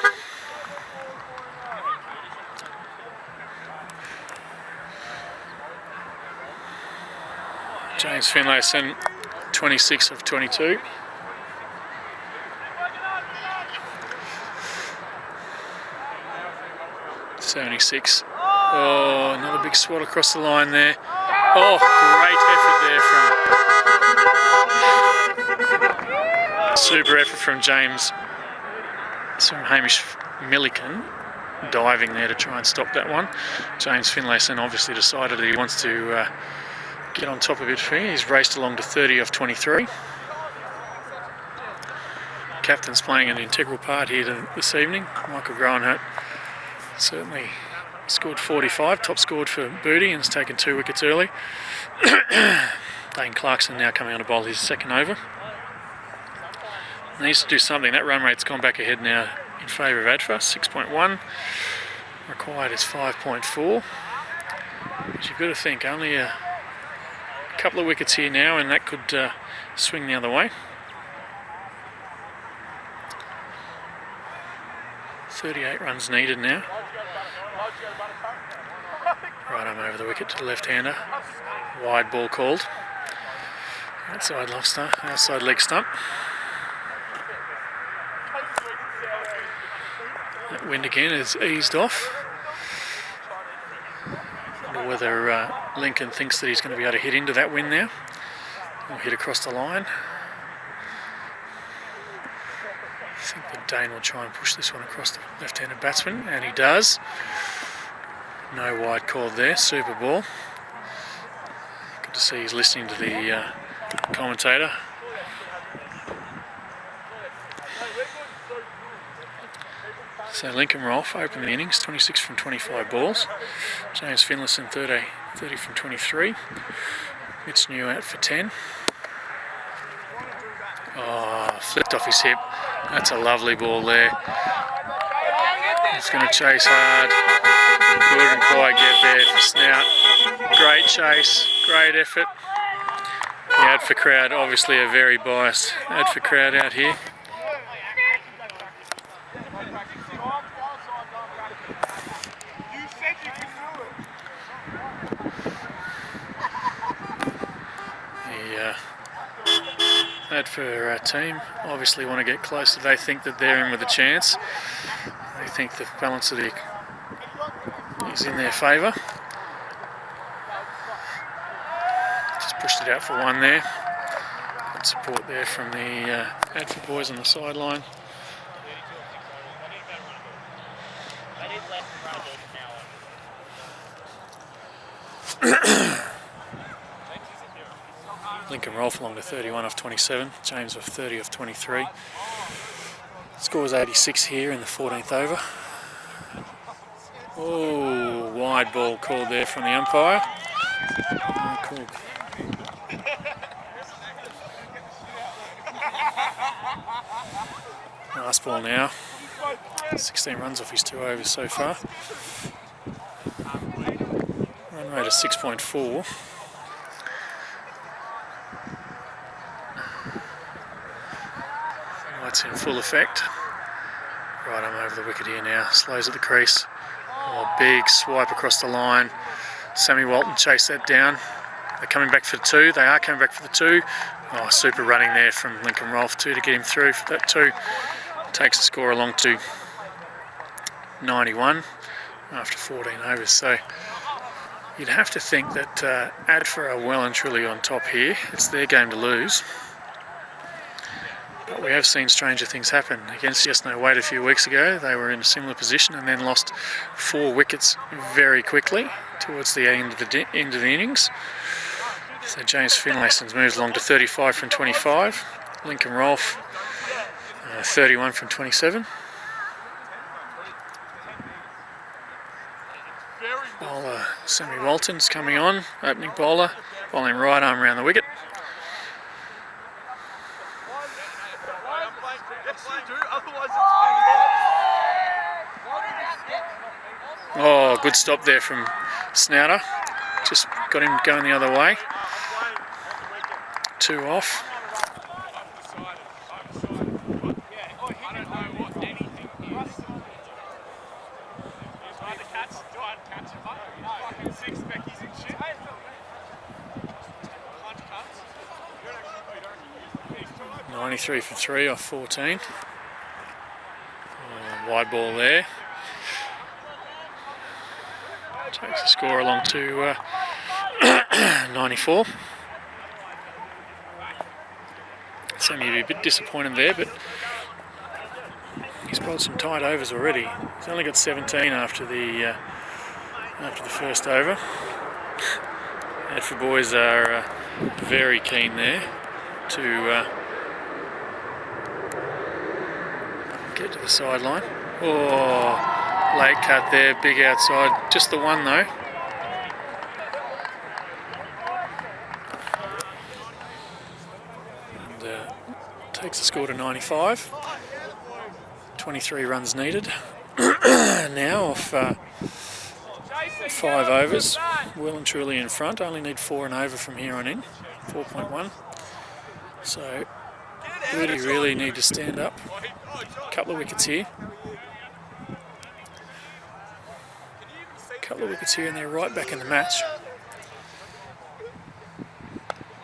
James Finlayson, 26 of 22. .76. Oh, another big swat across the line there. Oh, great effort there from... Super effort from James. Some Hamish Milliken diving there to try and stop that one. James Finlayson obviously decided that he wants to get on top of it for you. He's raced along to 30 of 23. Captain's playing an integral part here this evening. Michael Groenhut certainly scored 45, top scored for Booty, and has taken 2 wickets early. Dane Clarkson now coming on to bowl his second over. He needs to do something. That run rate's gone back ahead now in favour of ADFA, 6.1. Required is 5.4. But you've got to think, only a couple of wickets here now, and that could swing the other way. 38 runs needed now. Right arm over the wicket to the left-hander. Wide ball called. Outside leg stump. That wind again is eased off. I wonder whether Lincoln thinks that he's going to be able to hit into that wind now. Or hit across the line. I think that Dane will try and push this one across the left-handed batsman, and he does. No wide called there, super ball. Good to see he's listening to the commentator. So Lincoln Rolfe opened the innings, 26 from 25 balls. James Finlayson 30 from 23. Mitch New out for 10. Oh, flipped off his hip. That's a lovely ball there. He's going to chase hard. Couldn't quite get there for Snout. Great chase, great effort. The ADFA crowd, obviously a very biased ADFA crowd out here. ADFA team obviously want to get closer. They think that they're in with a chance. They think the balance of the is in their favour. Just pushed it out for one there. Good support there from the ADFA boys on the sideline. Lincoln Rolfe along to 31 off 27, James of 30 off 23. Scores 86 here in the 14th over. Oh, wide ball called there from the umpire. Cool. Last ball now. 16 runs off his 2 overs so far. Run rate of 6.4. Lights in full effect. Right arm over the wicket here now. Slows at the crease. Oh, big swipe across the line. Sammy Walton chased that down. They're coming back for the 2. They are coming back for the 2. Oh, super running there from Lincoln Rolfe too to get him through for that 2. Takes the score along to 91 after 14 overs. So you'd have to think that ADFA are well and truly on top here. It's their game to lose. But we have seen stranger things happen. Against Yes No Wait a few weeks ago, they were in a similar position and then lost 4 wickets very quickly towards the end of the innings. So James Finlayson's moved along to 35 from 25. Lincoln Rolfe 31 from 27. Bowler Sammy Walton's coming on, opening bowler, bowling right arm around the wicket. good stop there from Snouter. Just got him going the other way. 2 off. .93 for 3 off 14. Wide ball there. Takes the score along to 94. Sammy will be a bit disappointed there, but he's bowled some tight overs already. He's only got 17 after the first over. ADFA boys are very keen there to get to the sideline. Oh, late cut there, big outside. Just the one though. And takes the score to 95. 23 runs needed. Now off 5 overs. Well and truly in front. Only need 4 and over from here on in. 4.1. So really need to stand up. Couple of wickets here. Couple of wickets here and they're right back in the match.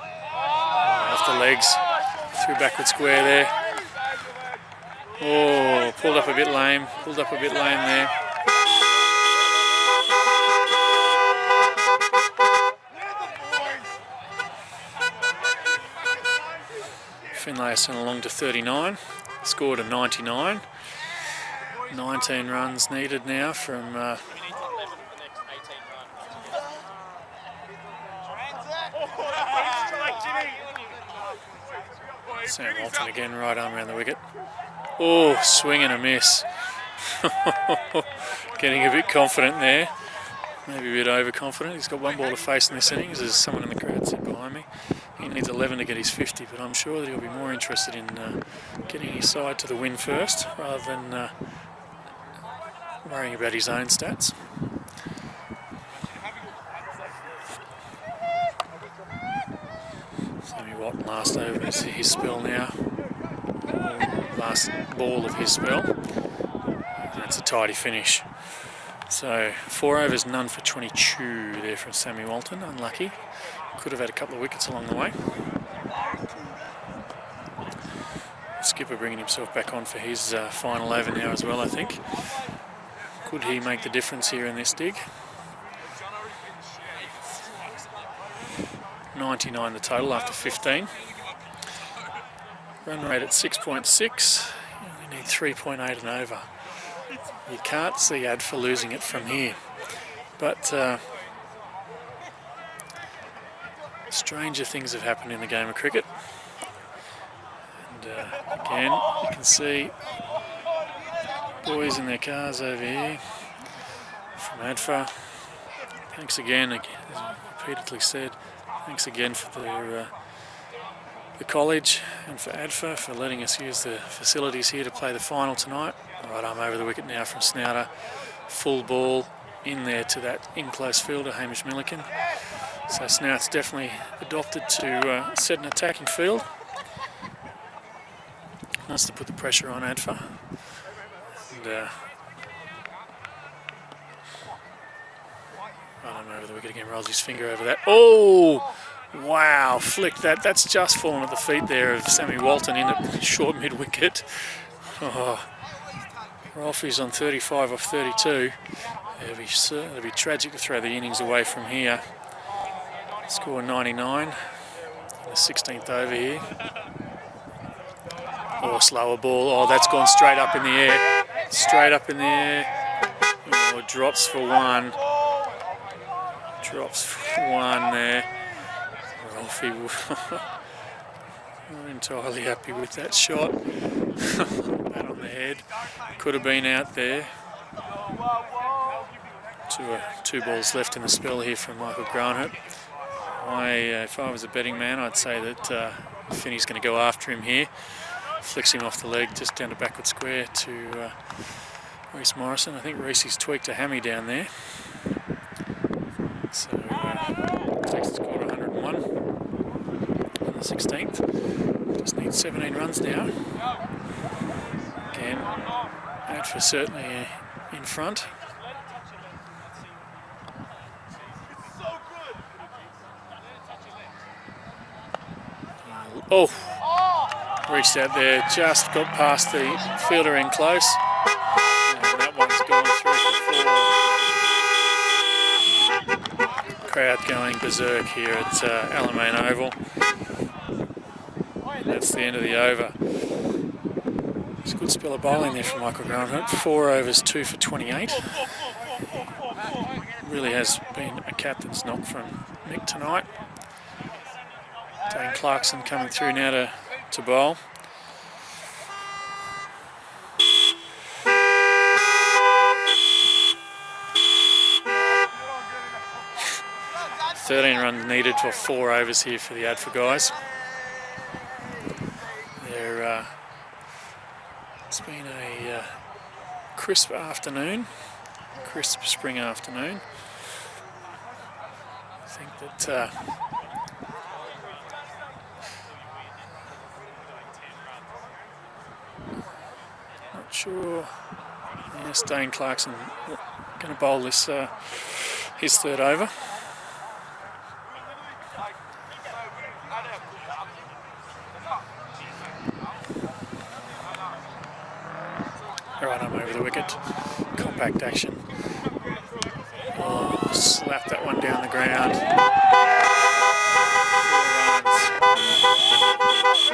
Off the legs. Through backward square there. Oh, pulled up a bit lame. Pulled up a bit lame there. Finlayson along to 39. Score to 99. 19 runs needed now from Sam Walton again, right arm around the wicket. Oh, swing and a miss. Getting a bit confident there. Maybe a bit overconfident. He's got 1 ball to face in this innings, as someone in the crowd said behind me. He needs 11 to get his 50, but I'm sure that he'll be more interested in getting his side to the win first, rather than worrying about his own stats. Sammy Walton last over his spell now. Last ball of his spell. And that's a tidy finish. So 4 overs, none for 22 there from Sammy Walton. Unlucky. Could have had a couple of wickets along the way. Skipper bringing himself back on for his final over now as well, I think. Could he make the difference here in this dig? 99 the total after 15. Run rate at 6.6. You only need 3.8 and over. You can't see ADFA losing it from here. But stranger things have happened in the game of cricket. And again, you can see boys in their cars over here from ADFA. Thanks again, as repeatedly said, thanks again for the college and for ADFA for letting us use the facilities here to play the final tonight. Right arm over the wicket now from Snouter. Full ball in there to that in-close fielder, Hamish Milliken. So Snout's definitely adopted to set an attacking field. Nice to put the pressure on ADFA. And right arm over the wicket again, rolls his finger over that. Oh! Wow, flicked that. That's just fallen at the feet there of Sammy Walton in at short mid-wicket. Oh, Rolfie's on 35 off 32. It'll be tragic to throw the innings away from here. Score 99. The 16th over here. Oh, slower ball. Oh, that's gone straight up in the air. Straight up in the air. Oh, drops for 1. Drops for 1 there. Rolfie not entirely happy with that shot. Bat on the head. Could have been out there. 2 balls left in the spell here from Michael Granhart. If I was a betting man, I'd say that Finney's going to go after him here. Flicks him off the leg just down to backward square to Reese Morrison. I think Reese's tweaked a hammy down there. So takes the score to 101 on the 16th. Just needs 17 runs now. Again, ADFA certainly in front. Oh, reached out there, just got past the fielder in close. And that one's gone through for 4. Crowd going berserk here at Alamein Oval. And that's the end of the over. It's a good spell of bowling there from Michael Grant. 4 overs, 2 for 28. Really has been a captain's knock from Nick tonight. Dane Clarkson coming through now to bowl. $13 runs needed for 4 overs here for the ADFA guys. It's been a crisp afternoon, crisp spring afternoon. I think that not sure. Yes, Dane Clarkson going to bowl this his 3rd over. Right arm over the wicket, compact action. Oh, slapped that one down the ground. 4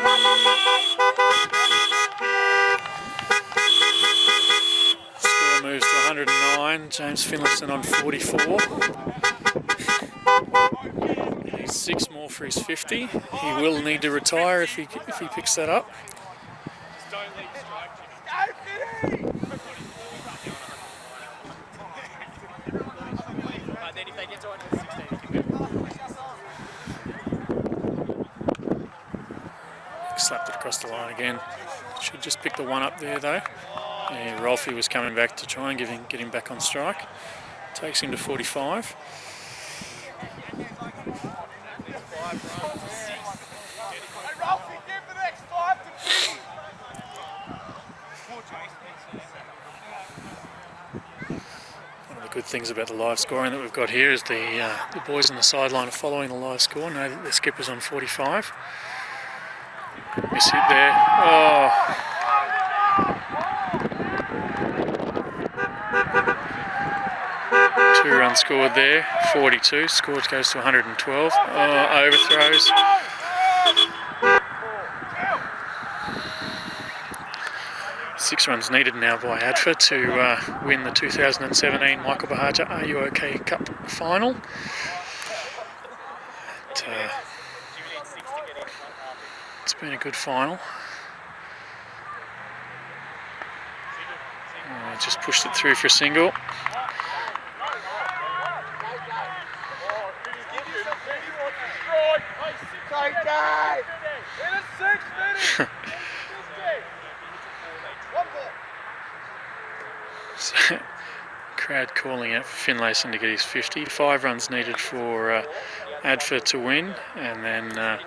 runs. Score moves to 109. James Finlayson on 44. He needs 6 more for his 50. He will need to retire if he picks that up. Slapped it across the line again. Should just pick the one up there though. Yeah, Rolfie was coming back to try and get him back on strike. Takes him to 45. One of the good things about the live scoring that we've got here is the boys on the sideline are following the live score. Know that the skipper's on 45. Miss hit there. Oh. Two runs scored there. 42. Score goes to 112. Oh, overthrows. Six runs needed now by ADFA to win the 2017 Michael Buhagiar RUOK Cup final. It's been a good final. Just pushed it through for a single. So, crowd calling out for Finlayson to get his 50. 5 runs needed for ADFA to win, and then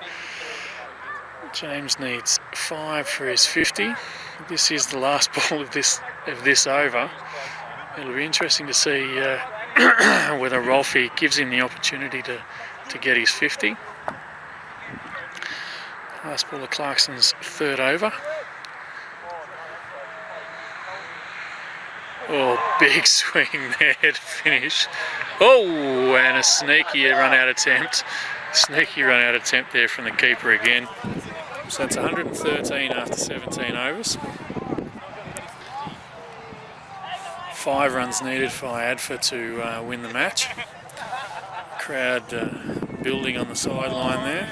James needs 5 for his 50. This is the last ball of this over. It'll be interesting to see whether Rolfie gives him the opportunity to get his 50. Last ball of Clarkson's 3rd over. Oh, big swing there to finish. Oh, and a sneaky run-out attempt. Sneaky run-out attempt there from the keeper again. So that's 113 after 17 overs. 5 runs needed for ADFA to win the match. Crowd building on the sideline there.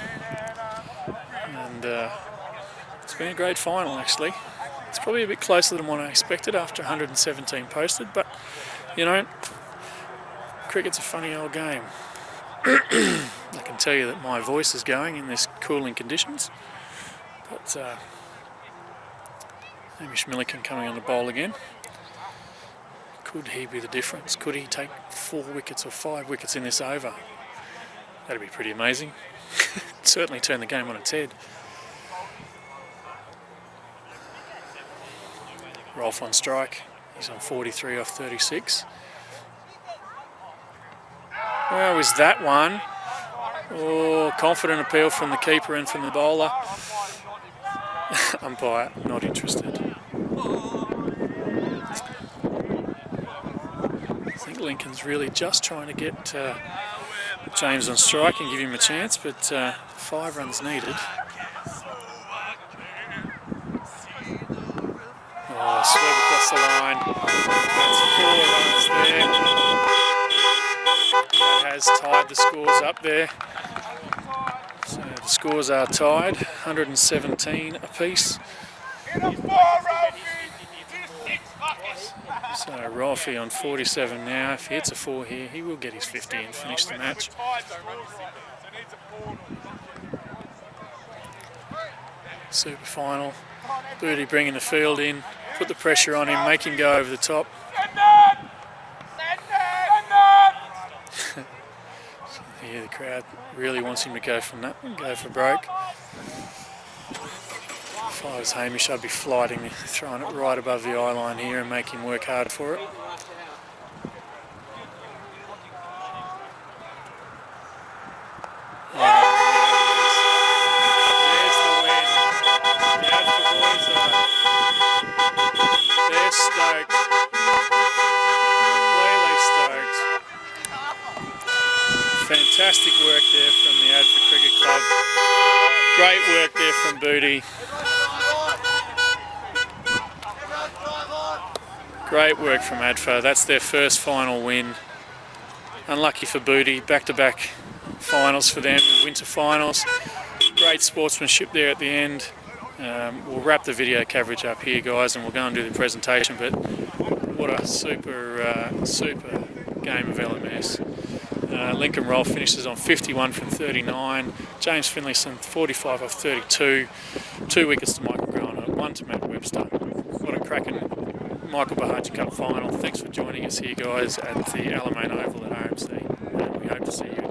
And it's been a great final actually. It's probably a bit closer than what I expected after 117 posted, but you know, cricket's a funny old game. I can tell you that my voice is going in this cooling conditions. But Hamish Milliken coming on the bowl again. Could he be the difference? Could he take 4 wickets or 5 wickets in this over? That'd be pretty amazing. Certainly turn the game on its head. Rolf on strike. He's on 43 off 36. Well, was that one? Oh, confident appeal from the keeper and from the bowler. Umpire, not interested. I think Lincoln's really just trying to get James on strike and give him a chance, but 5 runs needed. Oh, sweep across the line. That's 4 runs there. That has tied the scores up there. So the scores are tied, 117 apiece. So Rolfie on 47 now. If he hits a 4 here, he will get his 50 and finish the match. Super final. Booty bringing the field in, put the pressure on him, make him go over the top. Yeah, the crowd really wants him to go for broke. If I was Hamish, I'd be flighting, throwing it right above the eye line here and make him work hard for it. There's the win. The ADFA boys they're stoked. Completely stoked. Fantastic work there from the ADFA Cricket Club. Great work there from Booty. Great work from ADFA. That's their first final win. Unlucky for Booty. Back-to-back finals for them, winter finals. Great sportsmanship there at the end. We'll wrap the video coverage up here, guys, and we'll go and do the presentation. But what a super game of LMS. Lincoln Rolf finishes on 51 from 39. James Finlayson 45 off 32. 2 wickets to Michael Groner, 1 to Matt Webster. What a cracking Michael Buhagiar Cup final. Thanks for joining us here, guys, at the Alamein Oval at RMC. We hope to see you